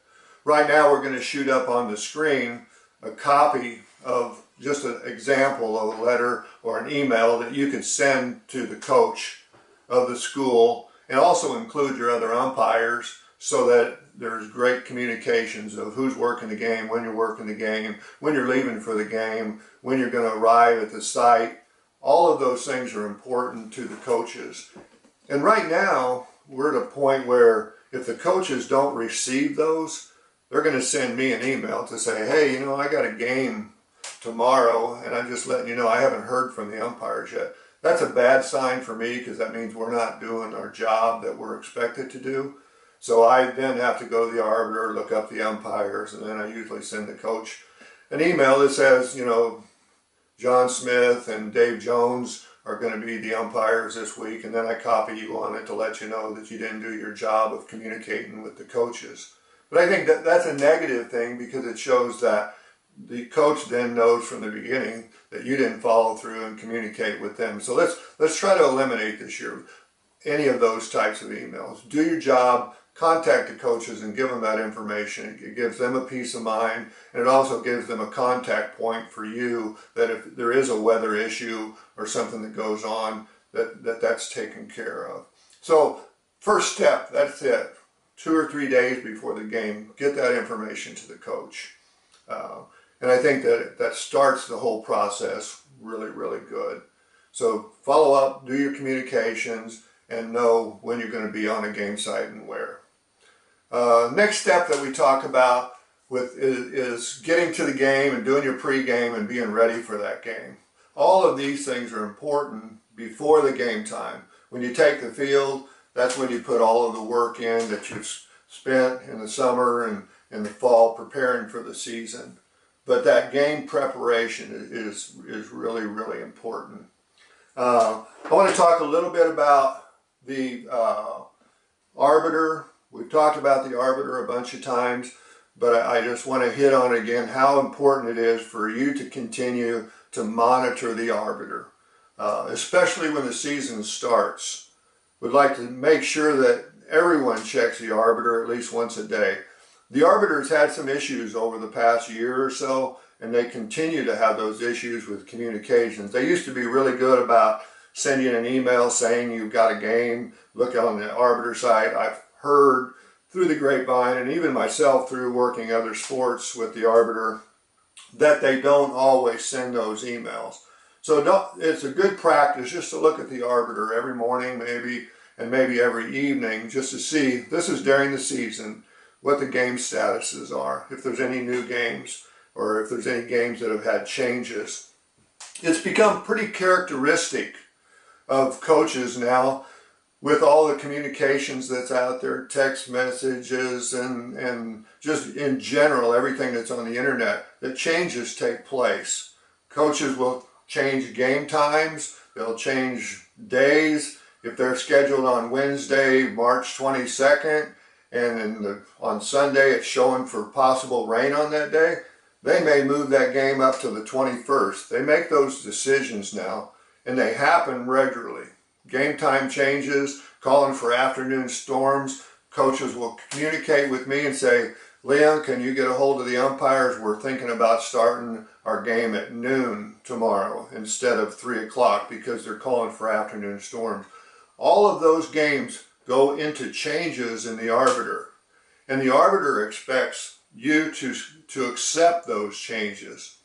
Right now we're going to shoot up on the screen a copy of just an example of a letter or an email that you can send to the coach of the school, and also include your other umpires so that there's great communications of who's working the game, when you're working the game, when you're leaving for the game, when you're going to arrive at the site. All of those things are important to the coaches. And right now, we're at a point where if the coaches don't receive those, they're going to send me an email to say, hey, I got a game tomorrow, and I'm just letting you know I haven't heard from the umpires yet. That's a bad sign for me, because that means we're not doing our job that we're expected to do. So I then have to go to the arbiter, look up the umpires, and then I usually send the coach an email that says, John Smith and Dave Jones are going to be the umpires this week, and then I copy you on it to let you know that you didn't do your job of communicating with the coaches. But I think that that's a negative thing because it shows that the coach then knows from the beginning that you didn't follow through and communicate with them. So let's try to eliminate this year any of those types of emails. Do your job, contact the coaches and give them that information. It gives them a peace of mind, and it also gives them a contact point for you that if there is a weather issue or something that goes on, that's taken care of. So first step, that's it. 2 or 3 days before the game, get that information to the coach. And I think that starts the whole process really, really good. So follow up, do your communications, and know when you're going to be on a game site and where. Next step that we talk about is getting to the game and doing your pregame and being ready for that game. All of these things are important before the game time. When you take the field, that's when you put all of the work in that you've spent in the summer and in the fall preparing for the season. But that game preparation is really, really important. I want to talk a little bit about the arbiter. We've talked about the arbiter a bunch of times, but I just want to hit on again how important it is for you to continue to monitor the arbiter, especially when the season starts. We'd like to make sure that everyone checks the arbiter at least once a day. The arbiter's had some issues over the past year or so, and they continue to have those issues with communications. They used to be really good about sending an email saying you've got a game, look on the arbiter site. I've heard through the grapevine, and even myself through working other sports with the arbiter, that they don't always send those emails. So it's a good practice just to look at the arbiter every morning maybe, and maybe every evening, just to see, this is during the season, what the game statuses are, if there's any new games, or if there's any games that have had changes. It's become pretty characteristic of coaches now, with all the communications that's out there, text messages and just in general, everything that's on the internet, that changes take place. Coaches will change game times, they'll change days. If they're scheduled on Wednesday, March 22nd, and on Sunday it's showing for possible rain on that day, they may move that game up to the 21st. They make those decisions now, and they happen regularly. Game time changes, calling for afternoon storms. Coaches will communicate with me and say, Leah, can you get a hold of the umpires? We're thinking about starting our game at noon tomorrow instead of 3 o'clock because they're calling for afternoon storms. All of those games go into changes in the arbiter, and the arbiter expects you to accept those changes.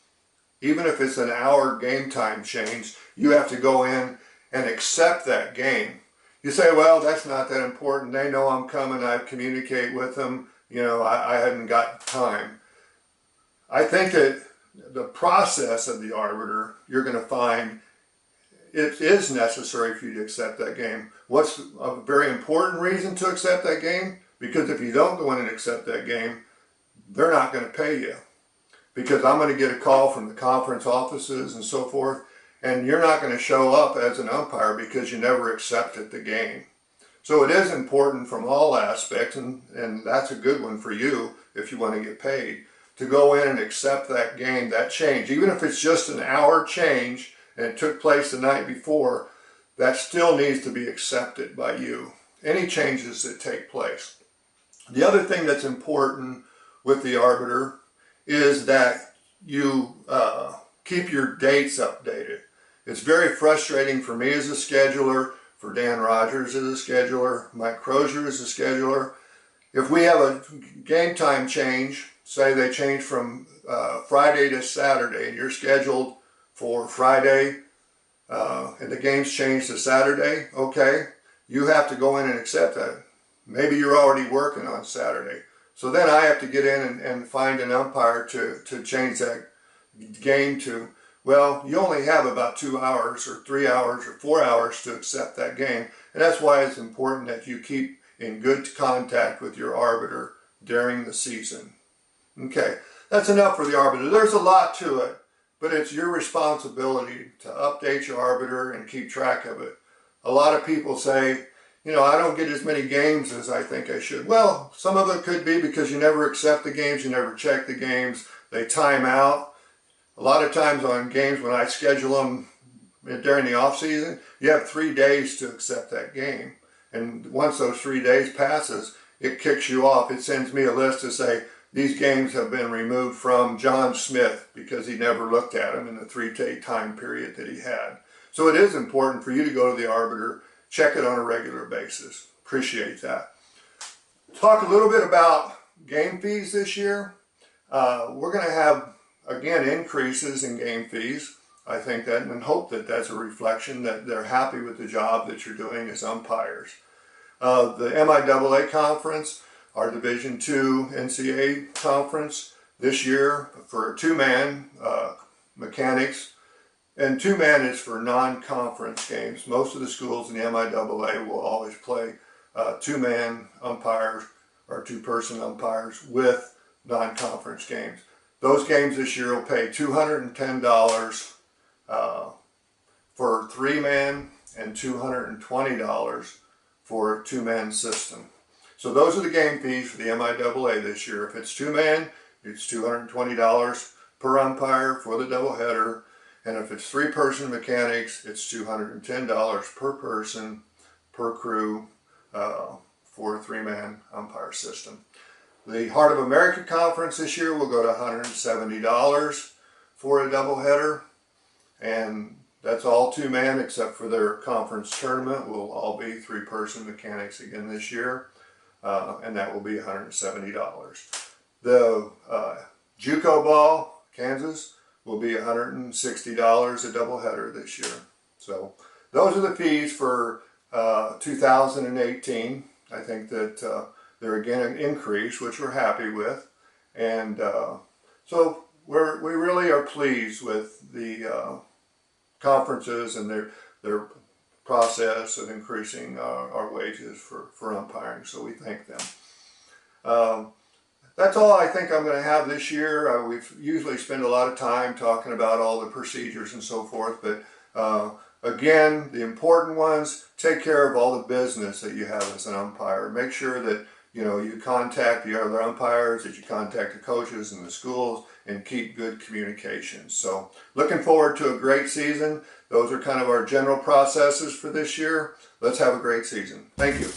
Even if it's an hour game time change, you have to go in and accept that game. You say, well, that's not that important. They know I'm coming. I communicate with them. You know, I hadn't got time. I think that the process of the arbiter, you're going to find it is necessary for you to accept that game. What's a very important reason to accept that game? Because if you don't go in and accept that game, they're not going to pay you. Because I'm going to get a call from the conference offices and so forth, and you're not going to show up as an umpire because you never accepted the game. So it is important from all aspects, and that's a good one for you if you want to get paid, to go in and accept that game, that change. Even if it's just an hour change and it took place the night before, that still needs to be accepted by you. Any changes that take place. The other thing that's important with the arbiter is that you keep your dates updated. It's very frustrating for me as a scheduler, for Dan Rogers as a scheduler, Mike Crozier as a scheduler. If we have a game time change, say they change from Friday to Saturday, and you're scheduled for Friday, and the game's changed to Saturday, okay, you have to go in and accept that. Maybe you're already working on Saturday. So then I have to get in and find an umpire to change that game to, well, you only have about 2 hours or 3 hours or 4 hours to accept that game. And that's why it's important that you keep in good contact with your arbiter during the season. Okay, that's enough for the arbiter. There's a lot to it, but it's your responsibility to update your arbiter and keep track of it. A lot of people say, you know, I don't get as many games as I think I should. Well, some of it could be because you never accept the games, you never check the games, they time out. A lot of times on games when I schedule them during the off season, you have 3 days to accept that game. And once those 3 days passes, it kicks you off. It sends me a list to say, these games have been removed from John Smith because he never looked at them in the 3-day time period that he had. So it is important for you to go to the arbiter, check it on a regular basis. Appreciate that. Talk a little bit about game fees this year. We're going to have, again, increases in game fees. I think that and hope that that's a reflection that they're happy with the job that you're doing as umpires. The MIAA conference, our Division II NCAA conference, this year for 2-man mechanics, and 2-man is for non-conference games. Most of the schools in the MIAA will always play 2-man umpires or 2-person umpires with non-conference games. Those games this year will pay $210 for 3-man and $220 for a 2-man system. So those are the game fees for the MIAA this year. If it's 2-man, it's $220 per umpire for the doubleheader. And if it's 3-person mechanics, it's $210 per person, per crew, for a 3-man umpire system. The Heart of America Conference this year will go to $170 for a doubleheader. And that's all 2-man except for their conference tournament will all be 3-person mechanics again this year. And that will be $170. The JUCO ball, Kansas, will be $160 a doubleheader this year. So those are the fees for 2018. I think that they're again an increase, which we're happy with. And so we really are pleased with the conferences and their process of increasing our wages for umpiring, so we thank them. That's all I think I'm going to have this year. We've usually spend a lot of time talking about all the procedures and so forth, but again, the important ones, take care of all the business that you have as an umpire. Make sure that you contact the other umpires, that you contact the coaches and the schools, and keep good communications. So looking forward to a great season. Those are kind of our general processes for this year. Let's have a great season. Thank you.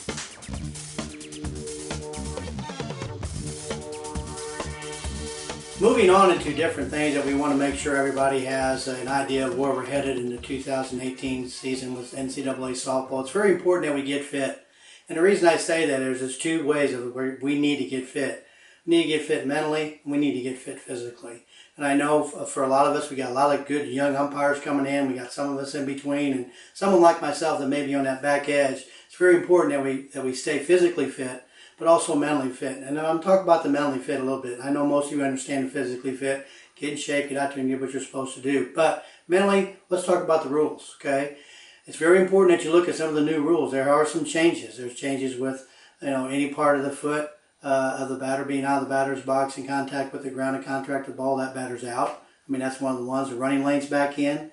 Moving on into different things that we want to make sure everybody has an idea of where we're headed in the 2018 season with NCAA softball. It's very important that we get fit. And the reason I say that is there's 2 ways of where we need to get fit. We need to get fit mentally, and we need to get fit physically. And I know for a lot of us, we got a lot of good young umpires coming in. We got some of us in between, and someone like myself that may be on that back edge. It's very important that we stay physically fit, but also mentally fit. And I'm talking about the mentally fit a little bit. I know most of you understand the physically fit. Get in shape, get out there and do what you're supposed to do. But mentally, let's talk about the rules, okay? It's very important that you look at some of the new rules. There are some changes. There's changes with, any part of the foot of the batter being out of the batter's box in contact with the ground and contact with the ball, that batter's out. I mean, that's one of the ones. The running lane's back in.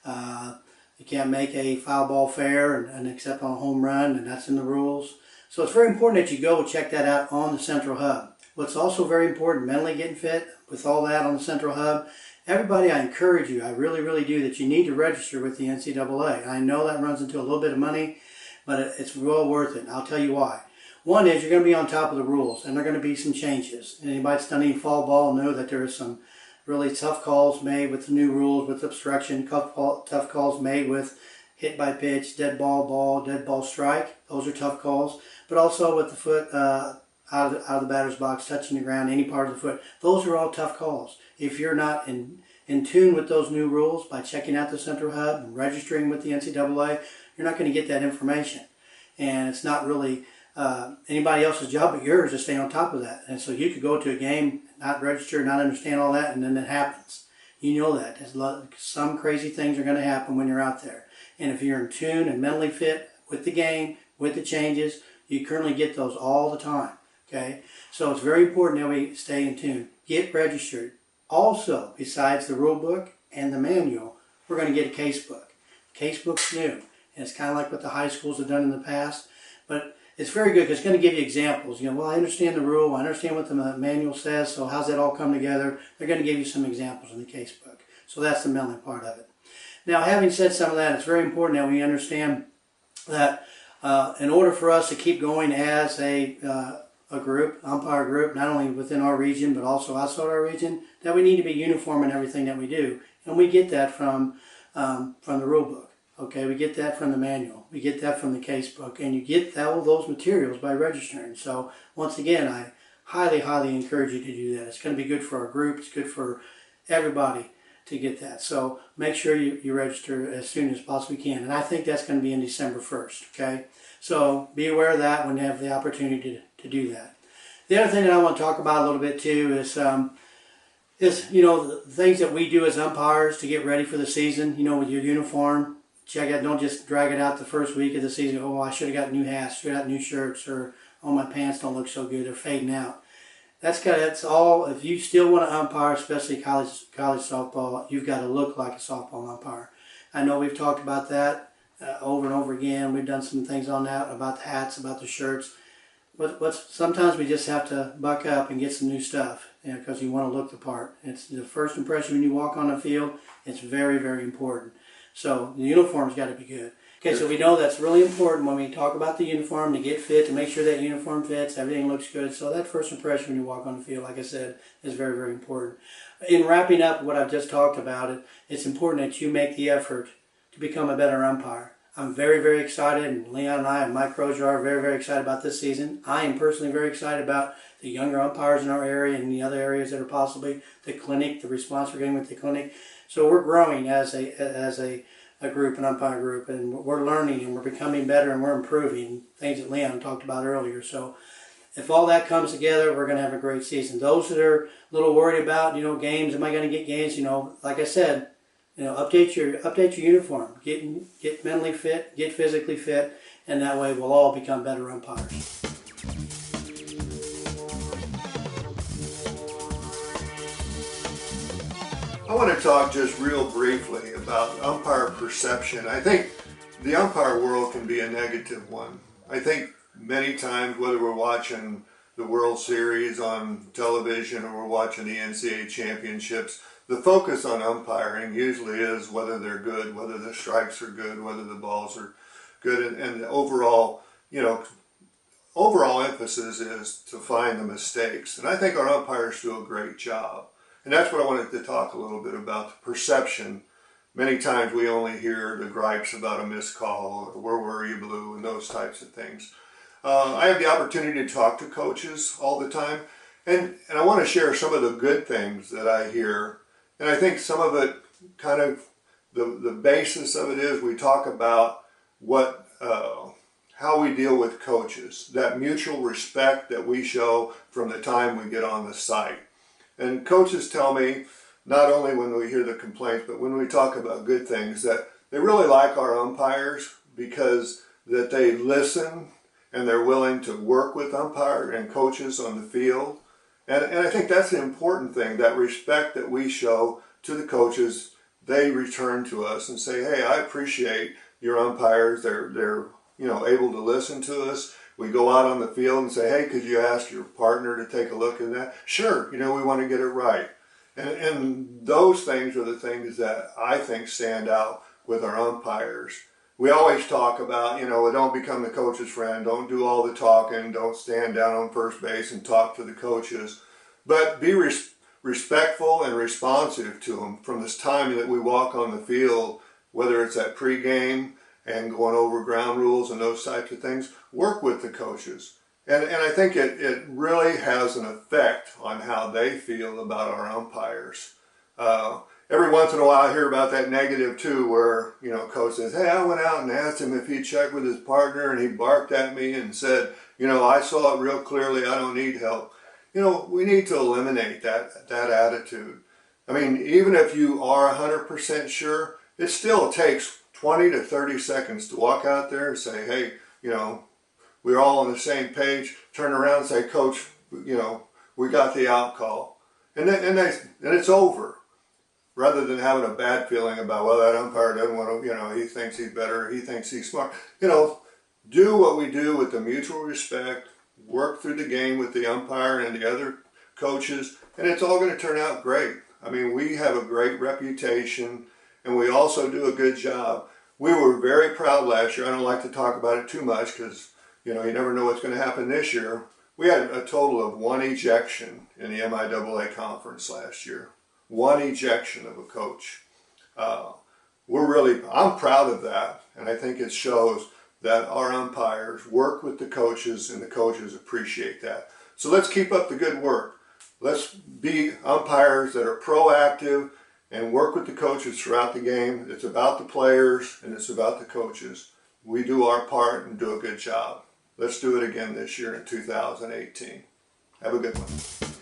You can't make a foul ball fair and except on a home run, and that's in the rules. So it's very important that you go check that out on the central hub. What's also very important, mentally getting fit with all that on the central hub, everybody, I encourage you, I really, really do, that you need to register with the NCAA. I know that runs into a little bit of money, but it's well worth it. And I'll tell you why. One is you're going to be on top of the rules, and there are going to be some changes. Anybody that's done any fall ball know that there are some really tough calls made with the new rules, with obstruction, tough calls made with hit by pitch, dead ball strike. Those are tough calls. But also with the foot out of the batter's box, touching the ground, any part of the foot. Those are all tough calls. If you're not in tune with those new rules by checking out the central hub and registering with the NCAA, you're not going to get that information. And it's not really anybody else's job but yours to stay on top of that. And so you could go to a game, not register, not understand all that, and then it happens. You know that. Some crazy things are going to happen when you're out there. And if you're in tune and mentally fit with the game, with the changes, you currently get those all the time. Okay? So it's very important that we stay in tune. Get registered. Also, besides the rule book, and the manual, we're going to get a case book. Case book's new, and it's kind of like what the high schools have done in the past, but it's very good because it's going to give you examples. You know, well, I understand the rule, I understand what the manual says, so how's that all come together? They're going to give you some examples in the case book. So that's the mailing part of it. Now, having said some of that, it's very important that we understand that in order for us to keep going as a group, umpire group, not only within our region but also outside our region, that we need to be uniform in everything that we do, and we get that from the rule book. Okay, we get that from the manual, we get that from the case book, and you get all those materials by registering. So once again, I highly, highly encourage you to do that. It's going to be good for our group. It's good for everybody to get that. So make sure you register as soon as possibly can, and I think that's going to be in December 1st. Okay, so be aware of that when you have the opportunity to do that. The other thing that I want to talk about a little bit too is you know, the things that we do as umpires to get ready for the season. You know, with your uniform, check it. Don't just drag it out the first week of the season. Oh, I should have got new hats, should have got new shirts, or oh, my pants don't look so good, they're fading out. That's all. If you still want to umpire, especially college softball, you've got to look like a softball umpire. I know we've talked about that over and over again. We've done some things on that, about the hats, about the shirts. But sometimes we just have to buck up and get some new stuff, you know, because you want to look the part. It's the first impression when you walk on the field. It's very, very important. So the uniform's got to be good. Okay, so we know that's really important when we talk about the uniform, to get fit, to make sure that uniform fits, everything looks good. So that first impression when you walk on the field, like I said, is very, very important. In wrapping up what I've just talked about, it's important that you make the effort to become a better umpire. I'm very, very excited, and Leon and I and Mike Crozier are very, very excited about this season. I am personally very excited about the younger umpires in our area and the other areas that are possibly the clinic, the response we're getting with the clinic. So we're growing as a group, an umpire group, and we're learning and we're becoming better and we're improving, things that Leon talked about earlier. So if all that comes together, we're going to have a great season. Those that are a little worried about, you know, games, am I going to get games? You know, like I said, you know, update your uniform, get mentally fit, get physically fit, and that way we'll all become better umpires. I want to talk just real briefly about umpire perception. I think the umpire world can be a negative one. I think many times, whether we're watching the World Series on television or we're watching the NCAA championships, the focus on umpiring usually is whether they're good, whether the strikes are good, whether the balls are good, and the overall, you know, overall emphasis is to find the mistakes. And I think our umpires do a great job. And that's what I wanted to talk a little bit about, the perception. Many times we only hear the gripes about a missed call, or where were you, Blue, and those types of things. I have the opportunity to talk to coaches all the time, and I want to share some of the good things that I hear. And I think some of it, kind of, the basis of it is we talk about how we deal with coaches, that mutual respect that we show from the time we get on the site. And coaches tell me, not only when we hear the complaints, but when we talk about good things, that they really like our umpires because that they listen and they're willing to work with umpire and coaches on the field. And I think that's the important thing, that respect that we show to the coaches. They return to us and say, hey, I appreciate your umpires. They're you know, able to listen to us. We go out on the field and say, hey, could you ask your partner to take a look at that? Sure, you know, we want to get it right. And those things are the things that I think stand out with our umpires. We always talk about, you know, don't become the coach's friend, don't do all the talking, don't stand down on first base and talk to the coaches, but be respectful and responsive to them from this time that we walk on the field, whether it's at pregame and going over ground rules and those types of things. Work with the coaches. And I think it really has an effect on how they feel about our umpires. Every once in a while I hear about that negative too, where, you know, coach says, hey, I went out and asked him if he'd check with his partner and he barked at me and said, you know, I saw it real clearly, I don't need help. You know, we need to eliminate that attitude. I mean, even if you are 100% sure, it still takes 20 to 30 seconds to walk out there and say, hey, you know, we're all on the same page, turn around and say, coach, you know, we got the out call. And it's over. rather than having a bad feeling about, well, that umpire doesn't want to, he thinks he's better, he thinks he's smart. Do what we do with the mutual respect, work through the game with the umpire and the other coaches, and it's all going to turn out great. I mean, we have a great reputation, and we also do a good job. We were very proud last year. I don't like to talk about it too much because, you never know what's going to happen this year. We had a total of 1 ejection in the MIAA conference last year. 1 ejection of a coach. I'm proud of that, and I think it shows that our umpires work with the coaches, and the coaches appreciate that. So let's keep up the good work. Let's be umpires that are proactive and work with the coaches throughout the game. It's about the players and it's about the coaches. We do our part and do a good job. Let's do it again this year in 2018. Have a good one.